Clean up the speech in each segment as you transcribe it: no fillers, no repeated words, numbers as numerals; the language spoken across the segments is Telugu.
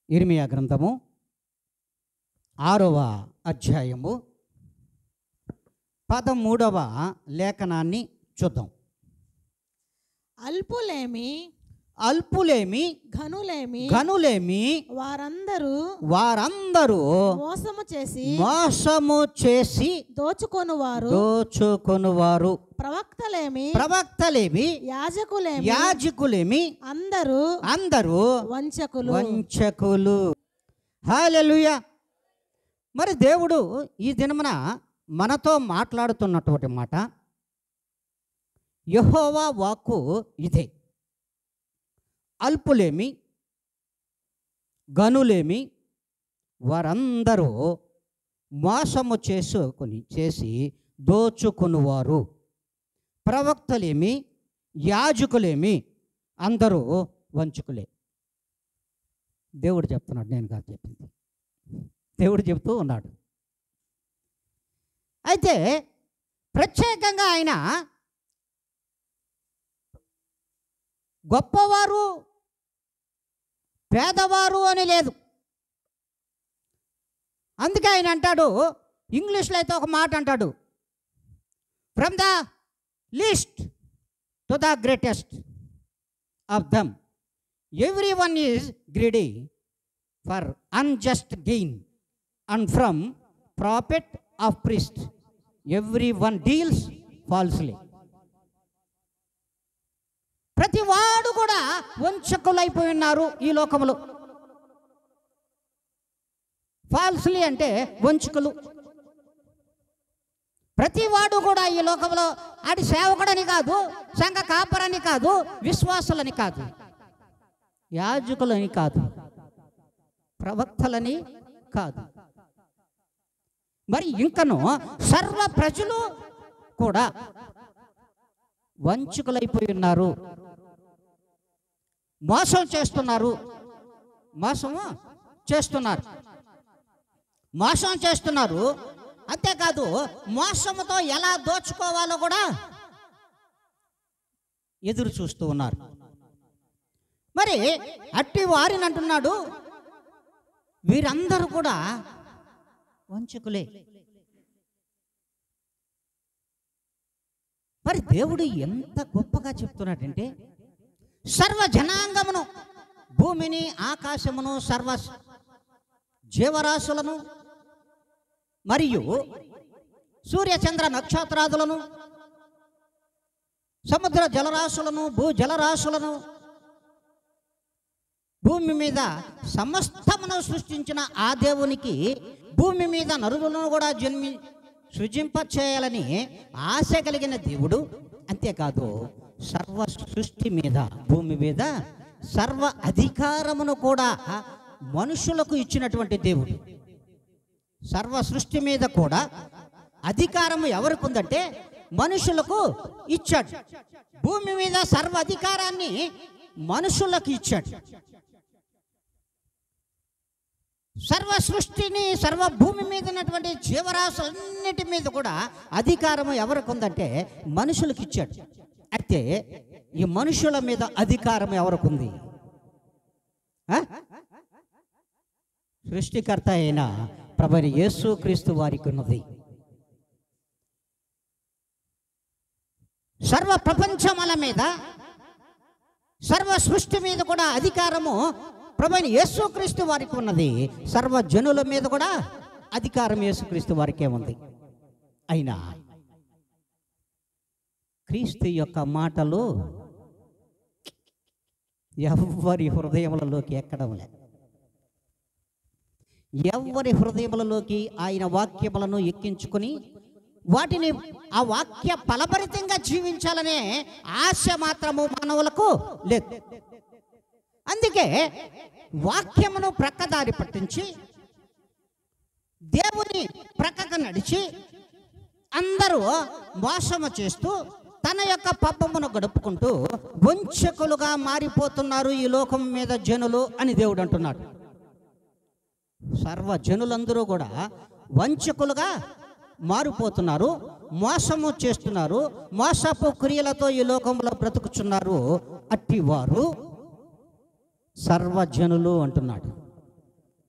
ఇర్మియా గ్రంథము 6వ అధ్యాయము 13వ లేఖనాన్ని చూద్దాం. అల్పులేమి ఘనులేమి వారందరూ మోసము చేసి దోచుకొనువారు ప్రవక్తలేమి యాజకులేమి అందరూ వంచకులు. హల్లెలూయా. మరి దేవుడు ఈ దినమున మనతో మాట్లాడుతున్నటువంటి మాట, యెహోవా వాక్కు ఇదే. అల్పులేమి గనులేమి వారందరూ మోసము చేసి దోచుకునివారు. ప్రవక్తలేమి యాజకులేమి అందరూ వంచుకులే. దేవుడు చెప్తున్నాడు, నేను కాదు చెప్పింది. దేవుడు చెప్తూ ఉన్నాడు. అయితే ప్రత్యేకంగా ఆయన గొప్పవారు పేదవారు అని లేదు. అందుకే ఆయన అంటాడు, ఇంగ్లీష్లో అయితే ఒక మాట అంటాడు, from the least to the greatest of them every one is greedy for unjust gain and from profit of priest every one deals falsely. ప్రతి వాడు కూడా వంచకులైపోయి ఉన్నారు ఈ లోకములో. ఫాల్స్లీ అంటే వంచకులు. ప్రతి వాడు కూడా ఈ లోకంలో ఆడి సేవకుడని కాదు, సంఘ కాపరని కాదు, విశ్వాసులని కాదు, యాజకులని కాదు, ప్రవక్తలని కాదు, మరి ఇంకను సర్వ ప్రజలు కూడా వంచకులైపోయి ఉన్నారు. మోసం చేస్తున్నారు. అంతేకాదు మోసముతో ఎలా దోచుకోవాలో కూడా ఎదురు చూస్తూ ఉన్నారు. మరి అట్టి వారిని అంటున్నాడు, వీరందరూ కూడా వంచకులే. మరి దేవుడు ఎంత గొప్పగా చెప్తున్నాడంటే, సర్వ జనాంగమును, భూమిని, ఆకాశమును, సర్వ జీవరాశులను మరియు సూర్యచంద్ర నక్షత్రాదులను, సముద్ర జలరాశులను, భూ జలరాశులను, భూమి మీద సమస్తమును సృష్టించిన ఆ దేవునికి భూమి మీద నరులను కూడా సృజింపచేయాలని ఆశ కలిగిన దేవుడు. అంతేకాదు సర్వ సృష్టి మీద, భూమి మీద సర్వ అధికారమును కూడా మనుషులకు ఇచ్చినటువంటి దేవుడు. సర్వ సృష్టి మీద కూడా అధికారము ఎవరికి ఉందంటే మనుషులకు ఇచ్చాడు. భూమి మీద సర్వ అధికారాన్ని మనుషులకు ఇచ్చాడు. సర్వ సృష్టిని, సర్వ భూమి మీద ఉన్నటువంటి జీవరాశులన్నిటి మీద కూడా అధికారము ఎవరికి ఉందంటే మనుషులకు ఇచ్చాడు. అయితే ఈ మనుషుల మీద అధికారం ఎవరికి ఉంది? సృష్టికర్త అయిన ప్రభువైన యేసుక్రీస్తు వారికి ఉన్నది. సర్వ ప్రపంచముల మీద, సర్వ సృష్టి మీద కూడా అధికారము ప్రభువైన యేసుక్రీస్తు వారికి ఉన్నది. సర్వ జనుల మీద కూడా అధికారం యేసుక్రీస్తు వారికే ఉంది. అయినా క్రీస్తు యొక్క మాటలు ఎవరి హృదయములలోకి ఎక్కడం లేదు. ఎవరి హృదయములలోకి ఆయన వాక్యములను ఎక్కించుకొని వాటిని ఆ వాక్య ఫలభరితంగా జీవించాలనే ఆశ మాత్రము మానవులకు లేదు. అందుకే వాక్యమును ప్రక్కదారి పట్టించి దేవుని ప్రక్కకు నడిచి అందరూ మోసము చేస్తూ తన యొక్క పాపమును గడుపుకుంటూ వంచకులుగా మారిపోతున్నారు ఈ లోకం మీద జనులు అని దేవుడు అంటున్నాడు. సర్వ జనులందరూ కూడా వంచకులుగా మారిపోతున్నారు, మోసము చేస్తున్నారు, మోసపు క్రియలతో ఈ లోకంలో బ్రతుకుచున్నారు. అట్టివారు సర్వజనులు అంటున్నాడు.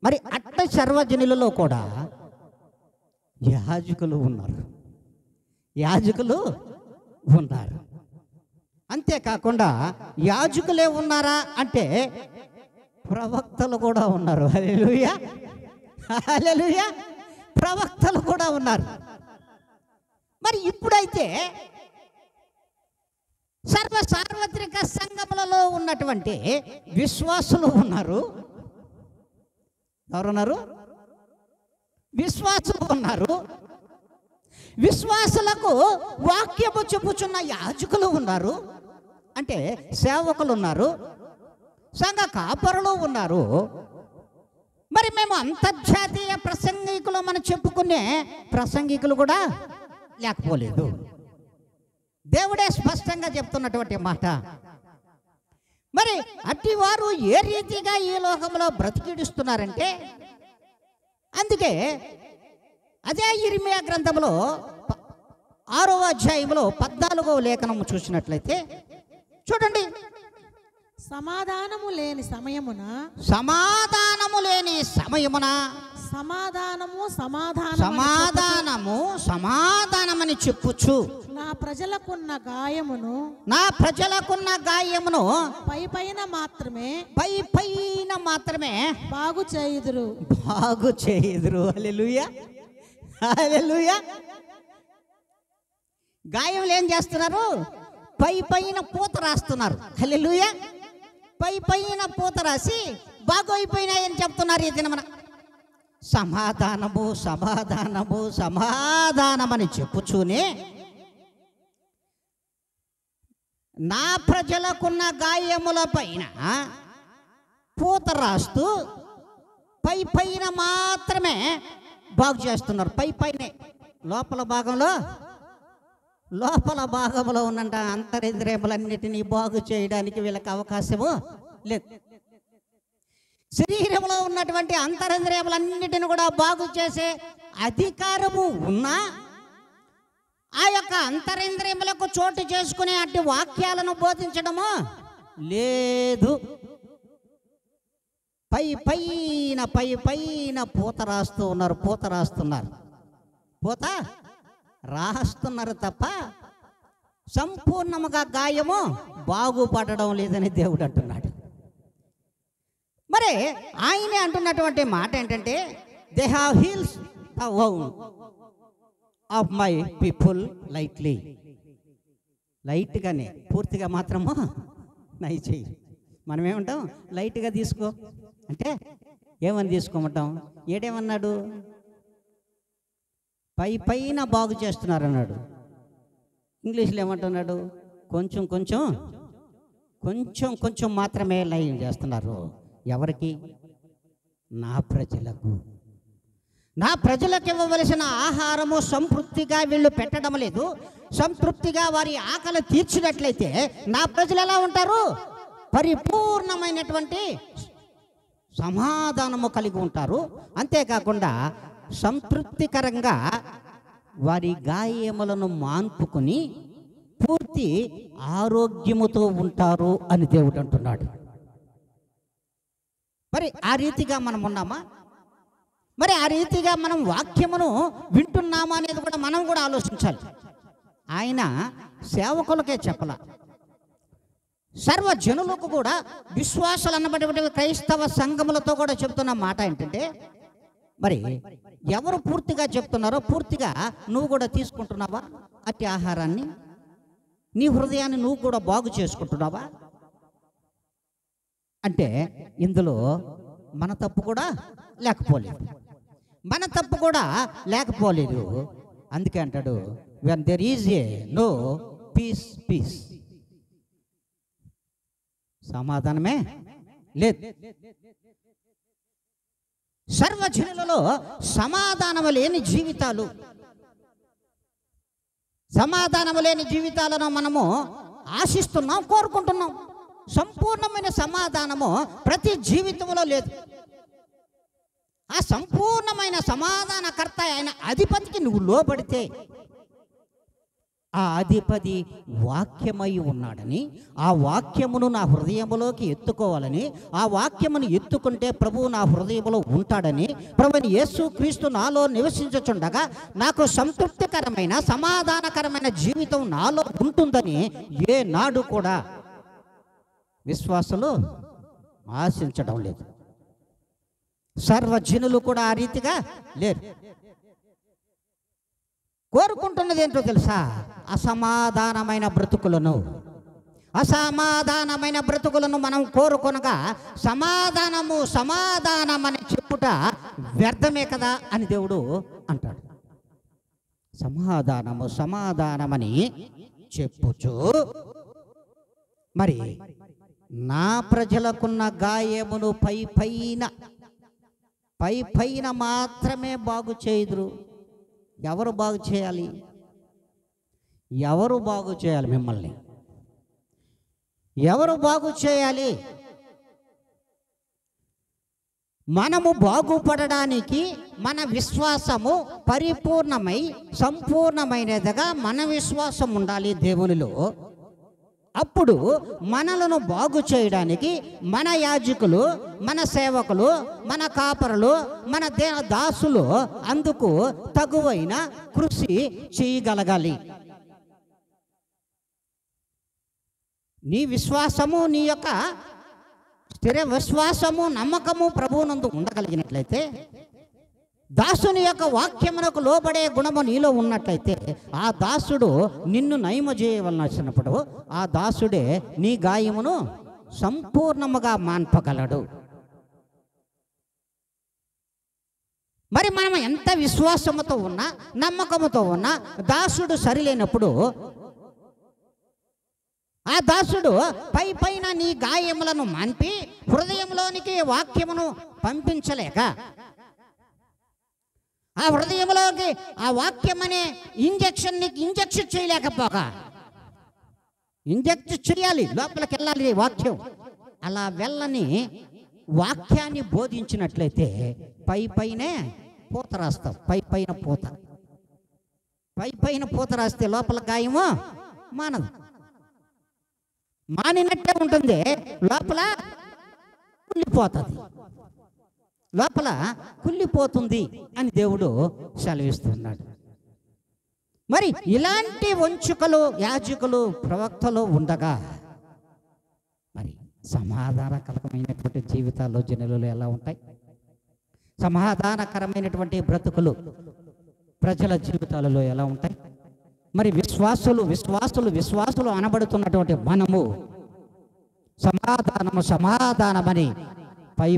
మరి అట్ట సర్వజనులలో కూడా యాజకులు ఉన్నారు, యాజకులు ఉన్నారు. అంతేకాకుండా యాజకులే ఉన్నారా అంటే ప్రవక్తలు కూడా ఉన్నారు. హల్లెలూయా, హల్లెలూయా, ప్రవక్తలు కూడా ఉన్నారు. మరి ఇప్పుడైతే సార్వత్రిక సంఘములలో ఉన్నటువంటి విశ్వాసులు ఉన్నారు. ఎవరున్నారు? విశ్వాసులు ఉన్నారు. విశ్వాసులకు వాక్యము చెప్పుచున్న యాజకులు ఉన్నారు, అంటే సేవకులు ఉన్నారు, సంఘ కాపరులు ఉన్నారు. మరి మేము అంతర్జాతీయ ప్రసంగికులు మనం చెప్పుకునే ప్రసంగికులు కూడా లేకపోలేదు. దేవుడే స్పష్టంగా చెప్తున్నటువంటి మాట. మరి అట్టి వారు ఏ రీతిగా ఈ లోకంలో బ్రతికిడుస్తున్నారంటే, అందుకే అదే ఇర్మియా గ్రంథంలో 6వ అధ్యాయంలో 14వ లేఖనం చూసినట్లయితే చూడండి. సమాధానము లేని సమయమున సమాధానమని చెప్పుచు నా ప్రజలకున్న గాయమును పైపైన మాత్రమే బాగు చేయుదురు. హల్లెలూయా, హల్లెలూయా. గాయములు ఏం చేస్తున్నారు? పైన పూత రాస్తున్నారు. హల్లెలూయా, పైన పూత రాసి బాగోయిపోయినాయని చెప్తున్నారు. ఈ దినమన సమాధానమని చెప్పుచూనే నా ప్రజలకున్న గాయముల పైన పూత రాస్తూ పైన మాత్రమే బాగు చేస్తున్నారు. పైనే లోపల భాగంలో ఉన్నంట అంతరింద్రియములన్నిటినీ బాగు చేయడానికి వీళ్ళకి అవకాశము లేదు. శరీరంలో ఉన్నటువంటి అంతరింద్రియములన్నిటిని కూడా బాగు చేసే అధికారము ఉన్నా ఆ యొక్క అంతరింద్రియములకు చోటు చేసుకునే అట్టి వాక్యాలను బోధించడము లేదు. పైన పూత రాస్తున్నారు తప్ప సంపూర్ణముగా గాయము బాగుపడడం లేదని దేవుడు అంటున్నాడు. మరి ఆయనే అంటున్నటువంటి మాట ఏంటంటే, they have heals the wound of my people లైట్గానే, పూర్తిగా మాత్రము నై చెయ్యి. మనం ఏమంటాం? లైట్గా తీసుకో అంటే ఏమని తీసుకోమంటాం? ఏడేమన్నాడు? పైన బాగు చేస్తున్నారు అన్నాడు. ఇంగ్లీష్లో ఏమంటున్నాడు? కొంచెం మాత్రమే లయం చేస్తున్నారు. ఎవరికి? నా ప్రజలకు ఇవ్వవలసిన ఆహారము సంతృప్తిగా వీళ్ళు పెట్టడం లేదు. సంతృప్తిగా వారి ఆకలి తీర్చినట్లయితే నా ప్రజలు ఎలా ఉంటారు? పరిపూర్ణమైనటువంటి సమాధానము కలిగి ఉంటారు. అంతేకాకుండా సంతృప్తికరంగా వారి గాయములను మాన్పుకొని పూర్తి ఆరోగ్యముతో ఉంటారు అని దేవుడు అంటున్నాడు. మరి ఆ రీతిగా మనం ఉన్నామా? మరి ఆ రీతిగా మనం వాక్యమును వింటున్నామా అనేది కూడా మనం కూడా ఆలోచించాలి. ఆయన సేవకులకే చెప్పల, సర్వజనులకు కూడా, విశ్వాసాలు అన్నటువంటి క్రైస్తవ సంఘములతో కూడా చెప్తున్న మాట ఏంటంటే, మరి ఎవరు పూర్తిగా చెప్తున్నారో పూర్తిగా నువ్వు కూడా తీసుకుంటున్నావా? అట్టి ఆహారాన్ని నీ హృదయాన్ని నువ్వు కూడా బాగు చేసుకుంటున్నావా అంటే ఇందులో మన తప్పు కూడా లేకపోలేదు. అందుకే అంటాడు, when there is a no peace, సమాధానమే లేదు. సర్వజనులలో సమాధానము లేని జీవితాలను మనము ఆశిస్తున్నాం, కోరుకుంటున్నాం. సంపూర్ణమైన సమాధానము ప్రతి జీవితంలో లేదు. ఆ సంపూర్ణమైన సమాధానకర్త అయిన అధిపతికి నువ్వు లోబడితే ఆ అధిపతి వాక్యమై ఉన్నాడని, ఆ వాక్యమును నా హృదయములోకి ఎత్తుకోవాలని, ఆ వాక్యమును ఎత్తుకుంటే ప్రభువు నా హృదయంలో ఉంటాడని, ప్రభుని యేసుక్రీస్తు నాలో నివసించుచుండగా నాకు సంతృప్తికరమైన సమాధానకరమైన జీవితం నాలో ఉంటుందని ఏనాడు కూడా విశ్వాసులు ఆశించడం లేదు. సర్వజనులు కూడా ఆ రీతిగా లేరు. కోరుకుంటున్నది ఏంటో తెలుసా? అసమాధానమైన బ్రతుకులను మనం కోరుకొనగా సమాధానమని చెప్పుట వ్యర్థమే కదా అని దేవుడు అంటాడు. సమాధానమని చెప్పుచు మరి నా ప్రజలకున్న గాయమును పైన మాత్రమే బాగు చేయుదురు. ఎవరు బాగు చేయాలి? మిమ్మల్ని ఎవరు బాగు చేయాలి? మనము బాగుపడడానికి మన విశ్వాసము పరిపూర్ణమై సంపూర్ణమైనదిగా మన విశ్వాసం ఉండాలి దేవునిలో. అప్పుడు మనలను బాగు చేయడానికి మన యాజకులు, మన సేవకులు, మన కాపరులు, మన దాసులు అందుకు తగువైన కృషి చేయగలగాలి. నీ విశ్వాసము, నీ యొక్క స్థిర విశ్వాసము, నమ్మకము ప్రభువునందు ఉండగలిగినట్లయితే, దాసుని యొక్క వాక్యమునకు లోబడే గుణము నీలో ఉన్నట్లయితే, ఆ దాసుడు నిన్ను నయము చేయవలసినప్పుడు ఆ దాసుడే నీ గాయమును సంపూర్ణముగా మాన్పగలడు. మరి మనం ఎంత విశ్వాసముతో ఉన్నా, నమ్మకముతో ఉన్నా, దాసుడు సరిలేనప్పుడు ఆ దాసుడు పైన నీ గాయములను మాన్పి హృదయంలోనికి వాక్యమును పంపించలేక, ఆ హృదయంలోకి ఆ వాక్యం అనే ఇంజెక్షన్ చేయలేకపోగా, ఇంజెక్ట్ చేయాలి, లోపలికి వెళ్ళాలి వాక్యం. అలా వెళ్ళని వాక్యాన్ని బోధించినట్లయితే పైనే పూత రాస్తాం. పైన పూత రాస్తే లోపల గాయము మానదు, మానినట్టే ఉంటుంది, లోపల కుళ్ళిపోతుంది అని దేవుడు సెలవిస్తున్నాడు. మరి ఇలాంటి వంచుకలు యాజకులు ప్రవక్తలు ఉండగా మరి సమాధానకరమైనటువంటి జీవితాల్లో జనులు ఎలా ఉంటాయి? సమాధానకరమైనటువంటి బ్రతుకులు ప్రజల జీవితాలలో ఎలా ఉంటాయి? మరి విశ్వాసులు అనబడుతున్నటువంటి మనము సమాధానమని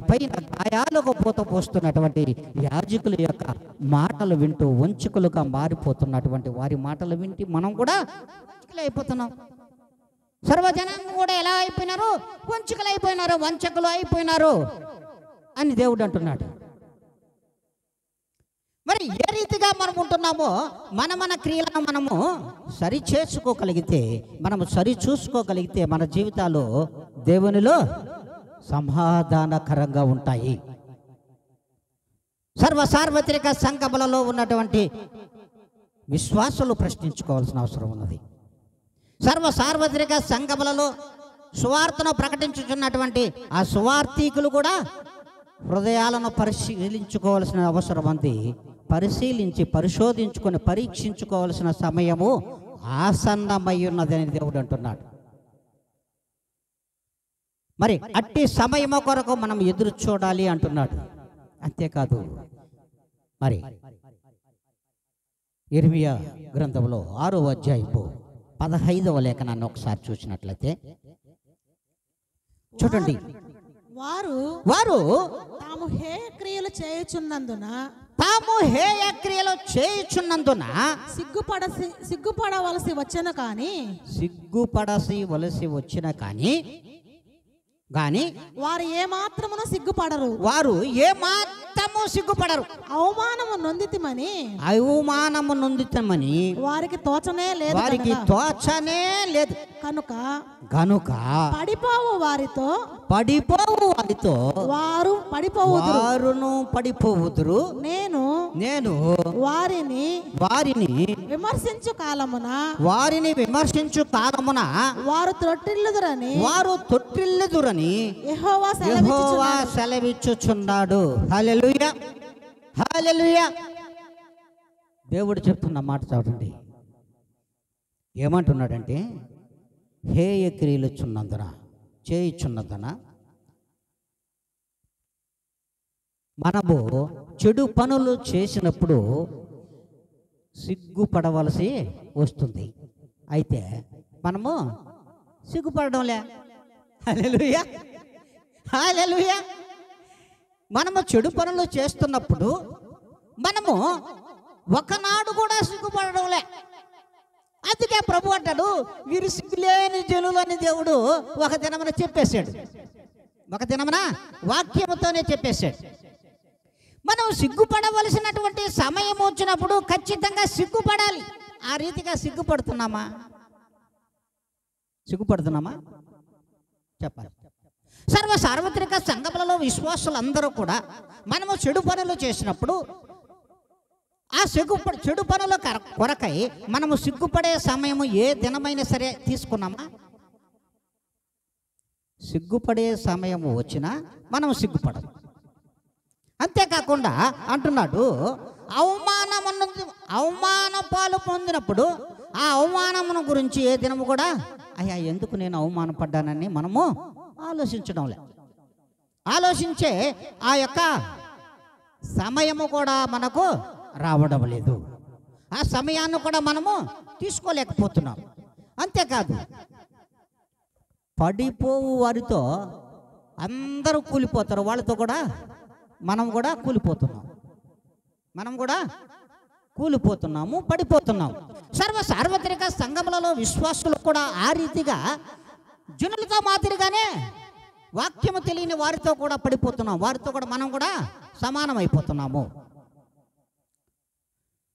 పైన గాయాలకు పూత పోస్తున్నటువంటి యాజకుల యొక్క మాటలు వింటూ వంచుకులుగా మారిపోతున్నటువంటి వారి మాటలు వింటి మనం కూడా వంచుకులు అయిపోతున్నాం. సర్వజనాంగం కూడా ఎలా అయిపోయినారు? వంచకులు అయిపోయినారు అని దేవుడు అంటున్నాడు. మరి ఏ రీతిగా మనం ఉంటున్నామో మన క్రియలను మనము సరి చూసుకోగలిగితే మన జీవితాలు దేవునిలో సమాధానకరంగా ఉంటాయి. సార్వత్రిక సంఘములలో ఉన్నటువంటి విశ్వాసులు ప్రశ్నించుకోవాల్సిన అవసరం ఉన్నది. సార్వత్రిక సంఘములలో సువార్తను ప్రకటించుచున్నటువంటి ఆ సువార్థికులు కూడా హృదయాలను పరిశీలించుకోవాల్సిన అవసరం ఉంది. పరీక్షించుకోవాల్సిన సమయము ఆసన్నమై ఉన్నదని దేవుడు అంటున్నాడు. మరి అట్టి సమయము కొరకు మనం ఎదురు చూడాలి అంటున్నాడు. అంతేకాదు, మరి ఇర్మియా గ్రంథంలో 6వ అధ్యాయము 15వ లేఖనాన్ని ఒకసారి చూసినట్లయితే చూడండి. వారు తాము హేయ క్రియలు చేయుచున్నందున సిగ్గుపడవలసి వచ్చిన కానీ వారు ఏమాత్రము సిగ్గుపడరు. అవమానము నొందితమని వారికి తోచనే లేదు. కనుక పడిపోవు వారితో వారు పడిపోవుదురు. నేను వారిని విమర్శించు కాలమున వారు తొట్టిల్లుదురని యెహోవా సెలవిచ్చుచున్నాడు. హల్లెలూయా, హల్లెలూయా. దేవుడు చెప్తున్న మాట చూడండి, ఏమంటున్నాడంటే, హేయ క్రియలు చేయుచున్నందున మనము చెడు పనులు చేసినప్పుడు సిగ్గుపడవలసి వస్తుంది. అయితే మనము సిగ్గుపడడంలే. హల్లెలూయా, హల్లెలూయా. మనము చెడు పనులు చేస్తున్నప్పుడు మనము ఒకనాడు కూడా సిగ్గుపడడంలే. అందుకే ప్రభు అంటాడు, వీరు సిగ్గులేని జనులు అని దేవుడు ఒక దినమున చెప్పేశాడు. ఒక దినమున వాక్యముతోనే చెప్పేశాడు. మనం సిగ్గుపడవలసినటువంటి సమయం వచ్చినప్పుడు ఖచ్చితంగా సిగ్గుపడాలి. ఆ రీతిగా సిగ్గుపడుతున్నామా చెప్పాలి. సార్వత్రిక సంఘములలో విశ్వాసులందరూ కూడా మనము చెడు పనులు చేసినప్పుడు ఆ చెడు పనుల కొరకై మనము సిగ్గుపడే సమయము ఏ దినమైనా సరే తీసుకున్నామా? సిగ్గుపడే సమయము వచ్చినా మనం సిగ్గుపడము. అంతేకాకుండా అంటున్నాడు, అవమాన పాలు పొందినప్పుడు ఆ అవమానమును గురించి ఏ దినము కూడా అయ్యా ఎందుకు నేను అవమానపడ్డానని మనము ఆలోచించే ఆ యొక్క సమయము కూడా మనకు రావడం లేదు. ఆ సమయాన్ని కూడా మనము తీసుకోలేకపోతున్నాం. అంతేకాదు, పడిపోవు వారితో అందరూ కూలిపోతారు, వాళ్ళతో కూడా మనం కూడా కూలిపోతున్నాము, పడిపోతున్నాము. సార్వత్రిక సంఘములలో విశ్వాసులు కూడా ఆ రీతిగా జనులతో మాదిరిగానే వాక్యము తెలియని వారితో కూడా పడిపోతున్నాం. వారితో కూడా మనం కూడా సమానమైపోతున్నాము.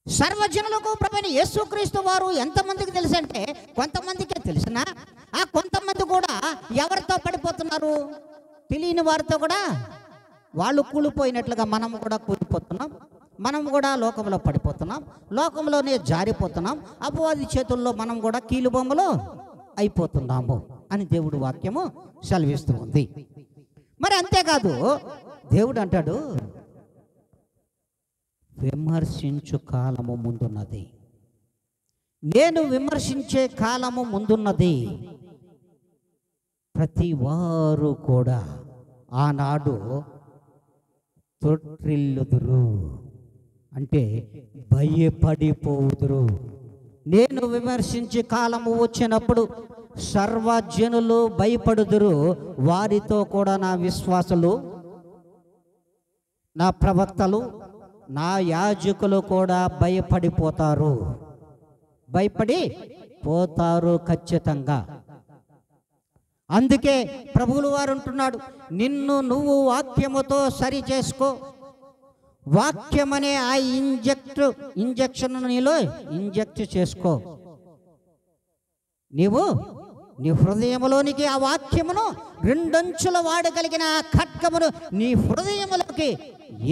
సర్వజనులకు ప్రభువైన యేసుక్రీస్తు వారు ఎంతమందికి తెలుసు అంటే కొంతమందికే తెలిసినా ఆ కొంతమంది కూడా ఎవరితో పడిపోతున్నారు? తెలియని వారితో కూడా వాళ్ళు కూలిపోయినట్లుగా మనము కూడా కూలిపోతున్నాం. మనం కూడా లోకంలో పడిపోతున్నాం, లోకంలోనే జారిపోతున్నాం. అపవాది చేతుల్లో మనం కూడా కీలుబొమ్మలు అయిపోతున్నాము అని దేవుడు వాక్యము సెలవిస్తూ ఉంది. మరి అంతేకాదు, దేవుడు అంటాడు, విమర్శించు కాలము ముందున్నది, నేను విమర్శించే కాలము ముందున్నది. ప్రతి వారు కూడా ఆనాడు తొట్టిల్లుదురు, అంటే భయపడిపోవుదురు. నేను విమర్శించే కాలము వచ్చినప్పుడు సర్వజనులు భయపడుదురు. వారితో కూడా నా విశ్వాసులు, నా ప్రవక్తలు, నా యాజకులు కూడా భయపడిపోతారు ఖచ్చితంగా. అందుకే ప్రభువులు వారు అంటున్నాడు, నిన్ను నువ్వు వాక్యముతో సరి చేసుకో. వాక్యమనే ఆ ఇంజెక్షన్ నీలో ఇంజెక్ట్ చేసుకో. నీవు నీ హృదయంలోనికి ఆ వాక్యమును రెండంచుల వాడగలిగిన ఆ ఖడ్గమును నీ హృదయములోకి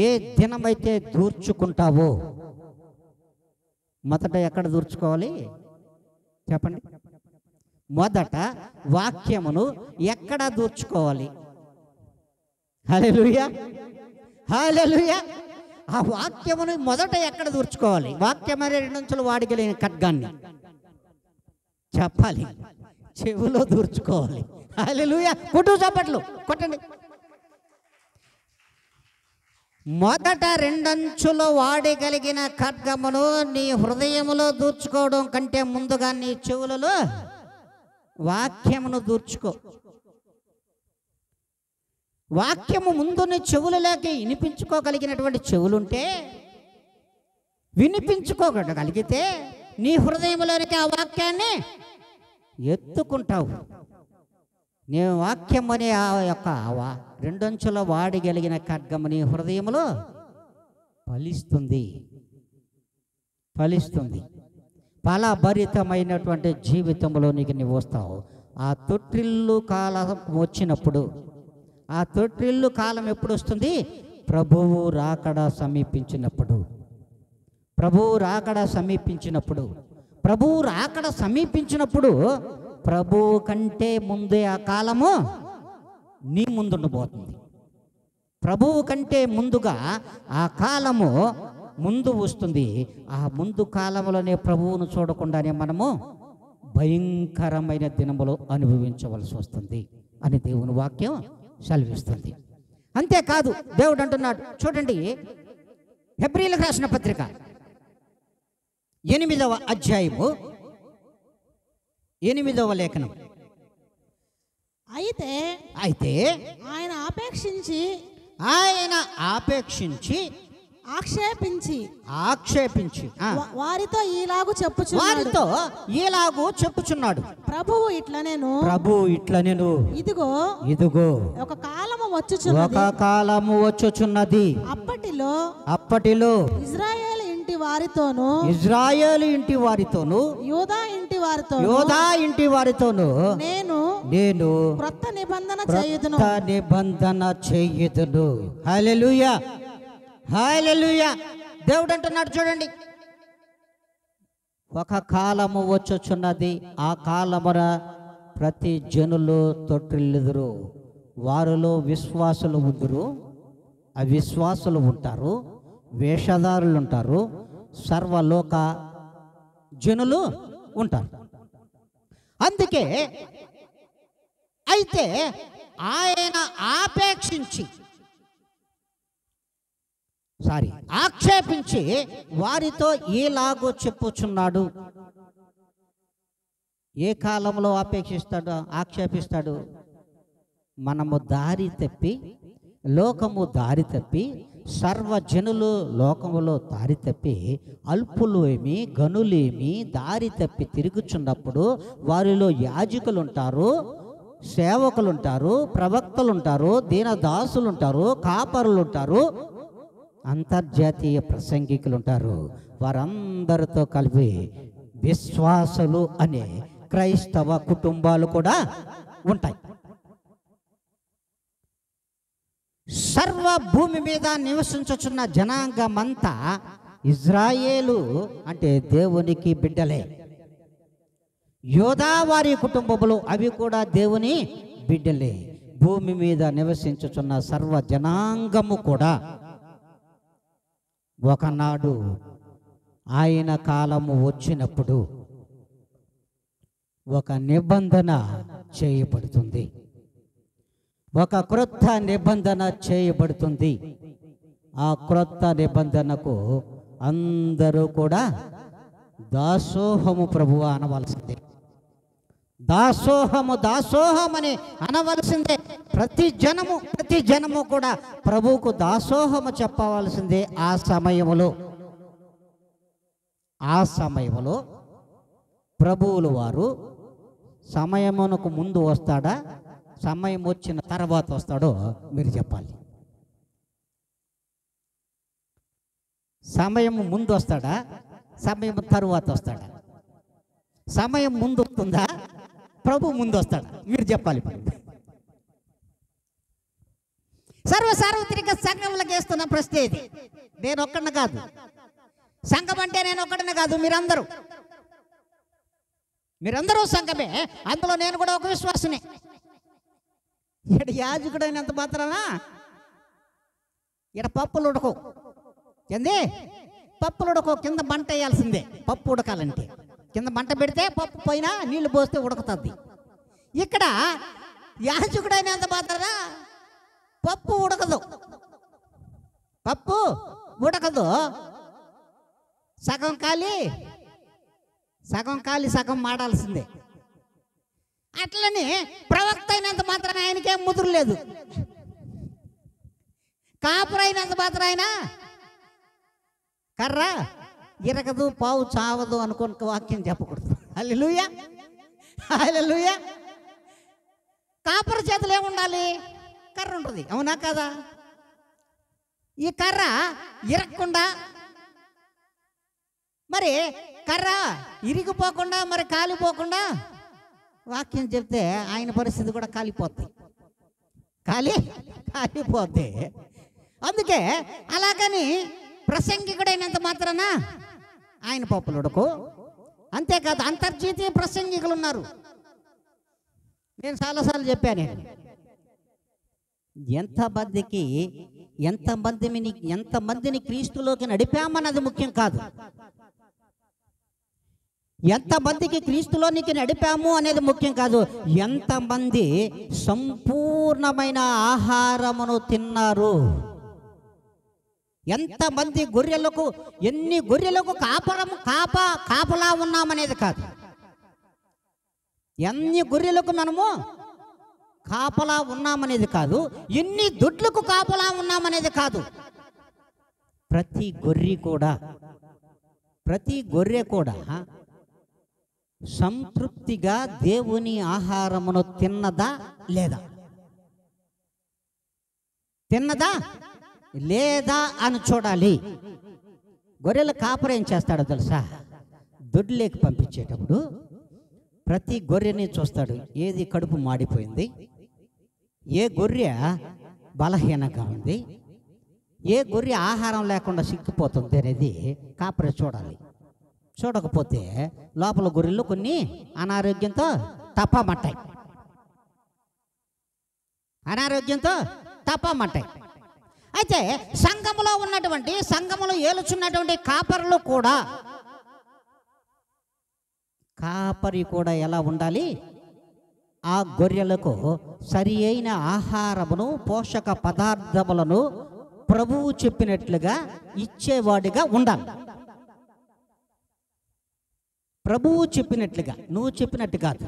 ఏ దినమైతే దూర్చుకుంటావో, మొదట ఎక్కడ దూర్చుకోవాలి చెప్పండి? మొదట వాక్యమును ఎక్కడ దూర్చుకోవాలి? హల్లెలూయా, హల్లెలూయా. ఆ వాక్యమును మొదట ఎక్కడ దూర్చుకోవాలి? వాక్యం అనే రెండంచులు వాడగలిగిన ఖడ్గాన్ని చెప్పాలి, చెవులో దూర్చుకోవాలి. హల్లెలూయా. కొట్టు చప్పట్లు కొట్టండి. మొదట రెండంచులు వాడగలిగిన ఖడ్గమును నీ హృదయములో దూర్చుకోవడం కంటే ముందుగా నీ చెవులలో వాక్యమును దూర్చుకో. వాక్యము ముందు నీ చెవులలోకి వినిపించుకోగలిగినటువంటి చెవులుంటే, వినిపించుకోగలిగితే నీ హృదయంలోనికి ఆ వాక్యాన్ని ఎత్తుకుంటావు. నీ వాక్యం అనే ఆ యొక్క రెండంచుల వాడగలిగిన ఖడ్గము నీ హృదయంలో ఫలిస్తుంది. ఫలభరితమైనటువంటి జీవితంలో నీకు వస్తావు. ఆ తొట్టిల్లు కాలం వచ్చినప్పుడు, ఆ తొట్టిల్లు కాలం ఎప్పుడు వస్తుంది? ప్రభువు రాకడ సమీపించినప్పుడు. ప్రభువు రాకడ సమీపించినప్పుడు, ప్రభువు రాకడ సమీపించినప్పుడు ప్రభువు కంటే ముందే ఆ కాలము నీ ముందుండబోతుంది. ప్రభువు కంటే ముందుగా ఆ కాలము ముందు వస్తుంది. ఆ ముందు కాలంలోనే ప్రభువును చూడకుండానే మనము భయంకరమైన దినములు అనుభవించవలసి వస్తుంది అని దేవుని వాక్యం సెలవిస్తుంది. అంతేకాదు దేవుడు అంటున్నాడు, చూడండి హెబ్రీయులకు రాసిన పత్రిక 8వ అధ్యాయము 8వ లేఖనం. అయితే ఆయన ఆపేక్షించి ఆక్షేపించి వారితో ఈలాగు చెప్పుచున్నాడు. ప్రభువు ఇట్లనేను ఇదిగో ఒక కాలము వచ్చుచున్నది. అప్పటిలో ఇజ్రాయేలు ఇంటి వారితోను యూదా ఇంటి వారితోను నేను క్రొత్త నిబంధన చేయుదును. హల్లెలూయా, హల్లెలూయా. దేవుడు అంటున్నాడు, చూడండి, ఒక కాలము వచ్చుచున్నది, ఆ కాలమున ప్రతి జనులు తొట్టిల్లుదురు. వారిలో విశ్వాసులు ఉందురు, అవిశ్వాసులు ఉంటారు, వేషధారులు ఉంటారు, సర్వలోక జనులు ఉంటారు. అందుకే అయితే ఆయన ఆక్షేపించి వారితో ఈలాగూ చెప్పుచున్నాడు. ఏ కాలంలో ఆక్షేపిస్తాడు? మనము దారి తప్పి, లోకము దారి తప్పి, సర్వజనులు లోకములో దారి తప్పి, అల్పులు ఏమి గనులేమి దారి తప్పి తిరుగుచున్నప్పుడు వారిలో యాజకులు ఉంటారు, సేవకులు ఉంటారు, ప్రవక్తలు ఉంటారు, దీనదాసులు ఉంటారు, కాపరులు ఉంటారు, అంతర్జాతీయ ప్రసంగికులు ఉంటారు. వారందరితో కలిపి విశ్వాసులు అనే క్రైస్తవ కుటుంబాలు కూడా ఉంటాయి. సర్వ భూమి మీద నివసించుచున్న జనాంగమంతా ఇజ్రాయేలు అంటే దేవునికి బిడ్డలే. యోధా వారి కుటుంబములు అవి కూడా దేవుని బిడ్డలే. భూమి మీద నివసించుచున్న సర్వ జనాంగము కూడా ఒకనాడు ఆయన కాలము వచ్చినప్పుడు ఒక నిబంధన చేయబడుతుంది, ఒక క్రొత్త నిబంధన చేయబడుతుంది. ఆ క్రొత్త నిబంధనకు అందరూ కూడా దాసోహము ప్రభువా అనవలసిందే. దాసోహమని అనవలసిందే. ప్రతి జనము కూడా ప్రభువుకు దాసోహము చెప్పవలసిందే. ఆ సమయములో ప్రభువులు వారు సమయమునకు ముందు వస్తాడా, సమయం వచ్చిన తర్వాత వస్తాడో మీరు చెప్పాలి. సమయం ముందు వస్తాడా, సమయం తరువాత వస్తాడా? సమయం ముందు వస్తుందా, ప్రభు ముందు వస్తాడా? మీరు చెప్పాలి. సార్వత్రిక సంఘంలోకి వేస్తున్న ప్రశ్న ఇది. నేను ఒక్కడిని కాదు, సంఘం అంటే నేను ఒక్కడిని కాదు, మీరందరూ సంఘమే. అందులో నేను కూడా ఒక విశ్వాసనే. ఇక్కడ యాజకుడైనంత మాత్రానా ఇక్కడ పప్పులు ఉడకవు. ఏంది పప్పులు ఉడకవు, కింద మంట వేయాల్సిందే. పప్పు ఉడకాలంటే కింద మంట పెడితే పప్పు పోయినా నీళ్లు పోస్తే ఉడకుతుంది. ఇక్కడ యాజకుడైనంత మాత్రానా పప్పు ఉడకదు. సగం కాలి సగం మాడాల్సిందే. అట్లని ప్రవక్త అయినంత మాత్రం ఆయనకేం ముదురు లేదు. కాపురైనంత మాత్రం ఆయన కర్ర ఇరగదు, పావు చావదు అనుకుని వాక్యం చెప్పకూడదు. హల్లెలూయా, హల్లెలూయా. కాపుర చేతులు ఏముండాలి? కర్ర ఉంటుంది, అవునా కదా? ఈ కర్ర ఇరగకుండా, మరి కర్ర ఇరిగిపోకుండా, మరి కాలిపోకుండా వాక్యం చెప్తే ఆయన పరిస్థితి కూడా కాలిపోద్ది. అందుకే అలాగని ప్రసంగికుడైనంత మాత్రాన ఆయన పప్పులు ఉడకు. అంతేకాదు అంతర్జాతీయ ప్రసంగికులు ఉన్నారు. నేను చాలాసార్లు చెప్పాను, ఎంతమందిని క్రీస్తులోకి నడిపామన్నది ముఖ్యం కాదు. ఎంతమందికి క్రీస్తులోనికి నడిపాము అనేది ముఖ్యం కాదు. ఎంతమంది సంపూర్ణమైన ఆహారమును తిన్నారు, ఎంతమంది ఎన్ని గొర్రెలకు కాపలా ఉన్నామనేది కాదు. ఎన్ని గొర్రెలకు మనము కాపలా ఉన్నామనేది కాదు, ఎన్ని దొడ్లకు కాపలా ఉన్నామనేది కాదు. ప్రతి గొర్రె కూడా సంతృప్తిగా దేవుని ఆహారమును తిన్నదా లేదా అని చూడాలి. గొర్రెల కాపరి ఏం చేస్తాడో తెలుసా? దొడ్లేకి పంపించేటప్పుడు ప్రతి గొర్రెని చూస్తాడు. ఏది కడుపు మాడిపోయింది, ఏ గొర్రె బలహీనంగా ఉంది, ఏ గొర్రె ఆహారం లేకుండా సిక్కిపోతుంది అనేది కాపరి చూడాలి. చూడకపోతే లోపల గొర్రెలు కొన్ని అనారోగ్యంతో తప్పమంటాయి. అయితే సంఘములో ఏలుచున్నటువంటి కాపరి కూడా ఎలా ఉండాలి? ఆ గొర్రెలకు సరి అయిన ఆహారమును, పోషక పదార్థములను ప్రభువు చెప్పినట్లుగా ఇచ్చేవాడిగా ఉండాలి. ప్రభువు చెప్పినట్లుగా, నువ్వు చెప్పినట్టు కాదు,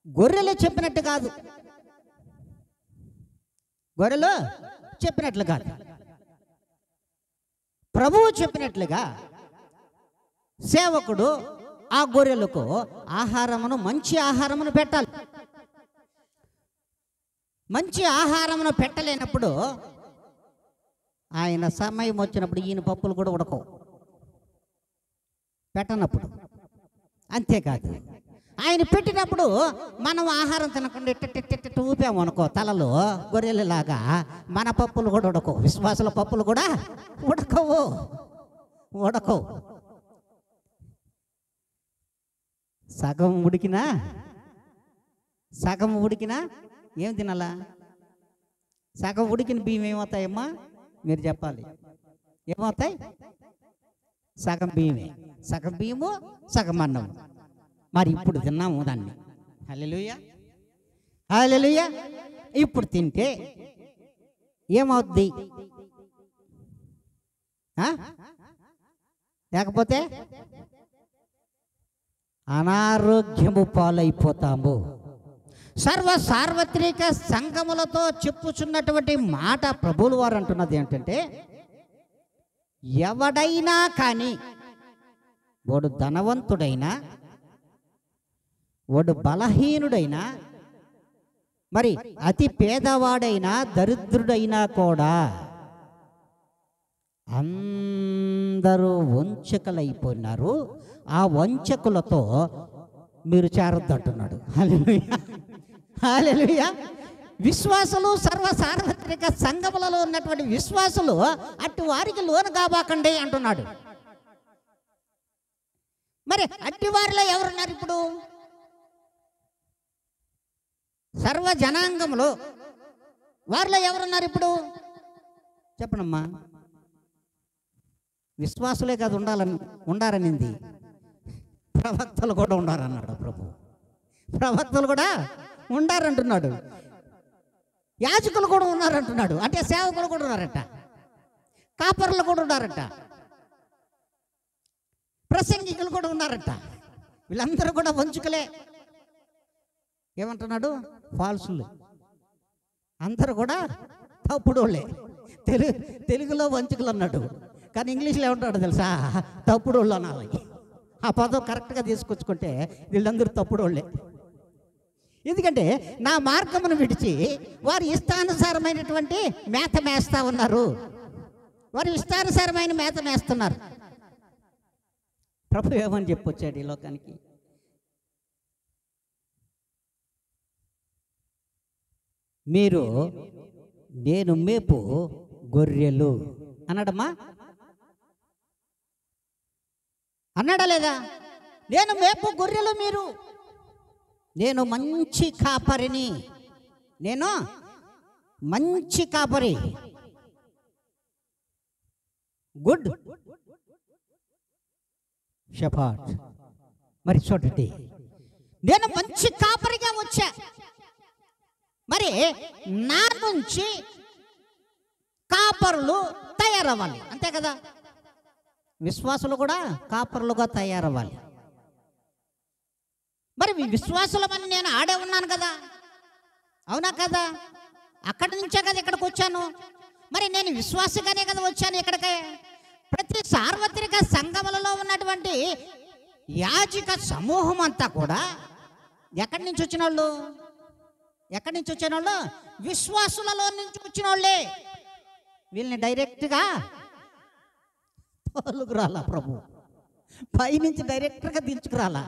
గొర్రెలు చెప్పినట్టు కాదు, ప్రభువు చెప్పినట్లుగా సేవకుడు ఆ గొర్రెలకు మంచి ఆహారమును పెట్టాలి. మంచి ఆహారమును పెట్టలేనప్పుడు ఆయన సమయం వచ్చినప్పుడు ఈయన పప్పులు కూడా ఉడకవు, పెట్టనప్పుడు. అంతేకాదు, ఆయన పెట్టినప్పుడు మనం ఆహారం తినకుండా ఇట్ట ఊపాము అనుకో తలలో, గొర్రెలలాగా మన పప్పులు కూడా ఉడకవు, విశ్వాసుల పప్పులు కూడా ఉడకవు. సగం ఉడికినా ఏం తినాలా? సగం ఉడికిన బియ్యం ఏమవుతాయమ్మా? మీరు చెప్పాలి, ఏమవుతాయి? సగం బియ్యమే, సగం బియ్యము సగం అన్నం. మరి ఇప్పుడు తిన్నాము దాన్ని. హల్లెలూయా. ఇప్పుడు తింటే ఏమవుద్ది? లేకపోతే అనారోగ్యము పాలైపోతాము. సార్వత్రిక సంఘములతో చెప్పుచున్నటువంటి మాట ప్రభువుల వారు అంటున్నది ఏంటంటే, ఎవడైనా కానీ, వాడు ధనవంతుడైనా, వాడు బలహీనుడైనా, మరి అతి పేదవాడైనా, దరిద్రుడైనా కూడా అందరూ వంచకులైపోయినారు. ఆ వంచకులతో మీరు చేరొద్దు అంటున్నాడు. హల్లెలూయా. విశ్వాసులు, సార్వత్రిక సంఘములలో ఉన్నటువంటి విశ్వాసులు అటు వారికి లోను కాబోకండి అంటున్నాడు. మరి అట్టి వారిలో ఎవరున్నారు ఇప్పుడు? సర్వ జనాంగంలో వారిలో ఎవరున్నారు ఇప్పుడు? చెప్పనమ్మా. విశ్వాసులే కాదు ఉండారనింది, ప్రవక్తలు కూడా ఉండారన్నాడు ప్రభు. ప్రవక్తలు కూడా ఉండారంటున్నాడు, యాజకులు కూడా ఉన్నారంటున్నాడు. అంటే సేవకులు కూడా ఉన్నారట, కాపరులు కూడా ఉన్నారట, ప్రసంగికులు కూడా ఉన్నారట. వీళ్ళందరూ కూడా వంచుకలే. ఏమంటున్నాడు? ఫాల్సులు. అందరూ కూడా తప్పుడోళ్ళే. తెలుగులో వంచుకలు అన్నాడు, కానీ ఇంగ్లీష్లో ఏమంటాడు తెలుసా? తప్పుడోళ్ళు అనాలి. ఆ పదం కరెక్ట్గా తీసుకొచ్చుకుంటే వీళ్ళందరూ తప్పుడోళ్ళే. ఎందుకంటే నా మార్గమును విడిచి వారు ఇష్టానుసారమైనటువంటి మేత మేస్తా ఉన్నారు. వారు ఇష్టానుసారమైన మేత మేస్తున్నారు. ప్రభు ఏమని చెప్పొచ్చాడు ఈ లోకానికి? నేను మేపు గొర్రెలు అన్నాడమ్మా. అన్నాడా లేదా? నేను మేపు గొర్రెలు మీరు, నేను మంచి కాపరిని, నేను మంచి కాపరి, గుడ్ షెపర్డ్. మరి చూడండి, నేను మంచి కాపరిగా వచ్చా. మరి నా నుంచి కాపరులు తయారవ్వాలి, అంతే కదా? విశ్వాసులు కూడా కాపరులుగా తయారవ్వాలి. మరి విశ్వాసులమని నేను ఆడే ఉన్నాను కదా, అవునా కదా? అక్కడి నుంచే కదా ఇక్కడికి వచ్చాను. మరి నేను విశ్వాసగానే కదా వచ్చాను ఇక్కడికే. ప్రతి సార్వత్రిక సంఘములలో ఉన్నటువంటి యాజక సమూహం అంతా కూడా ఎక్కడి నుంచి వచ్చిన వాళ్ళు? ఎక్కడి నుంచి వచ్చిన వాళ్ళు? విశ్వాసులలో నుంచి వచ్చిన వాళ్ళే. వీళ్ళని డైరెక్ట్గా తోలుకురాలా ప్రభు, పైనుంచి డైరెక్ట్గా దించుకురాలా.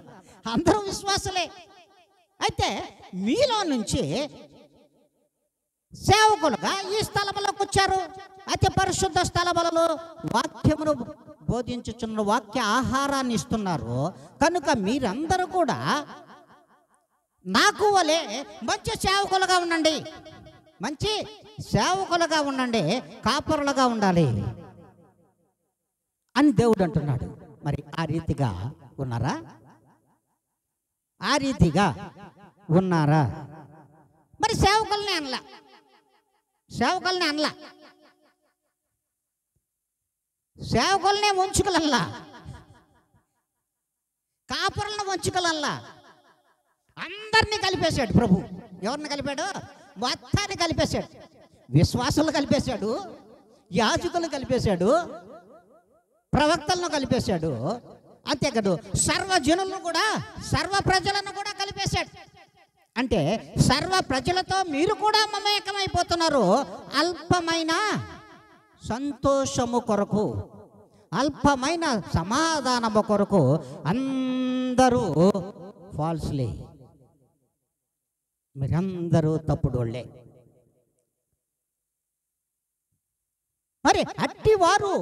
అందరూ విశ్వాసులే. అయితే మీలో నుంచి సేవకులుగా ఈ స్థలములోకి వచ్చారు. అయితే పరిశుద్ధ స్థలములలో వాక్యమును బోధించుచున్న, వాక్య ఆహారాన్ని ఇస్తున్నారు. కనుక మీరందరూ కూడా నాకు వలే మంచి సేవకులుగా ఉండండి, మంచి సేవకులుగా ఉండండి, కాపరులుగా ఉండాలి అని దేవుడు అంటున్నాడు. మరి ఆ రీతిగా ఉన్నారా? ఆ రీతిగా ఉన్నారా? మరి సేవకుల్ని అనలా, సేవకుల్ని అనలా, సేవకుల్నే వంచుకలల్లా, కాపరులను వంచుకలల్లా, అందరినీ కలిపేశాడు ప్రభు. ఎవరిని కలిపాడు? మొత్తాన్ని కలిపేశాడు. విశ్వాసులు కలిపేశాడు, యాజకులు కలిపేశాడు, ప్రవక్తలను కలిపేశాడు, అంతేకాదు సర్వజనులను కూడా, సర్వ ప్రజలను కూడా కలిపేశాడు. అంటే సర్వ ప్రజలతో మీరు కూడా మమేకమైపోతున్నారు. అల్పమైన సంతోషము కొరకు, అల్పమైన సమాధానము కొరకు అందరూ ఫాల్స్లే, మీరందరూ తప్పుడోళ్ళే. మరి అట్టివారు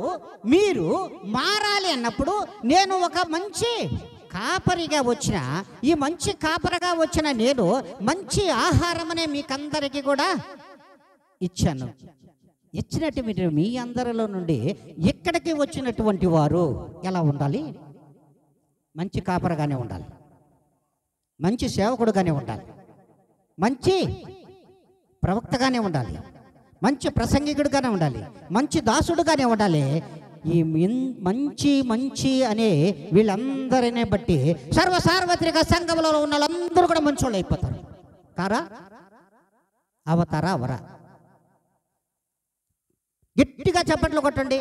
మీరు మారాలి అన్నప్పుడు నేను ఒక మంచి కాపరిగా వచ్చిన, ఈ మంచి కాపరిగా వచ్చిన నేను మంచి ఆహారమనే మీకందరికీ కూడా ఇచ్చాను. ఇచ్చినట్టు మీరు మీ అందరిలో నుండి ఇక్కడికి వచ్చినటువంటి వారు ఎలా ఉండాలి? మంచి కాపరిగానే ఉండాలి, మంచి సేవకుడుగానే ఉండాలి, మంచి ప్రవక్తగానే ఉండాలి, మంచి ప్రసంగికుడుగానే ఉండాలి, మంచి దాసుడుగానే ఉండాలి. ఈ మంచి మంచి అనే వీళ్ళందరినీ బట్టి సార్వత్రిక సంఘములలో ఉన్న వాళ్ళందరూ కూడా మంచోళ్ళు అయిపోతారు. కారా? అవతారా? అవరా? గట్టిగా చప్పట్లు కొట్టండి.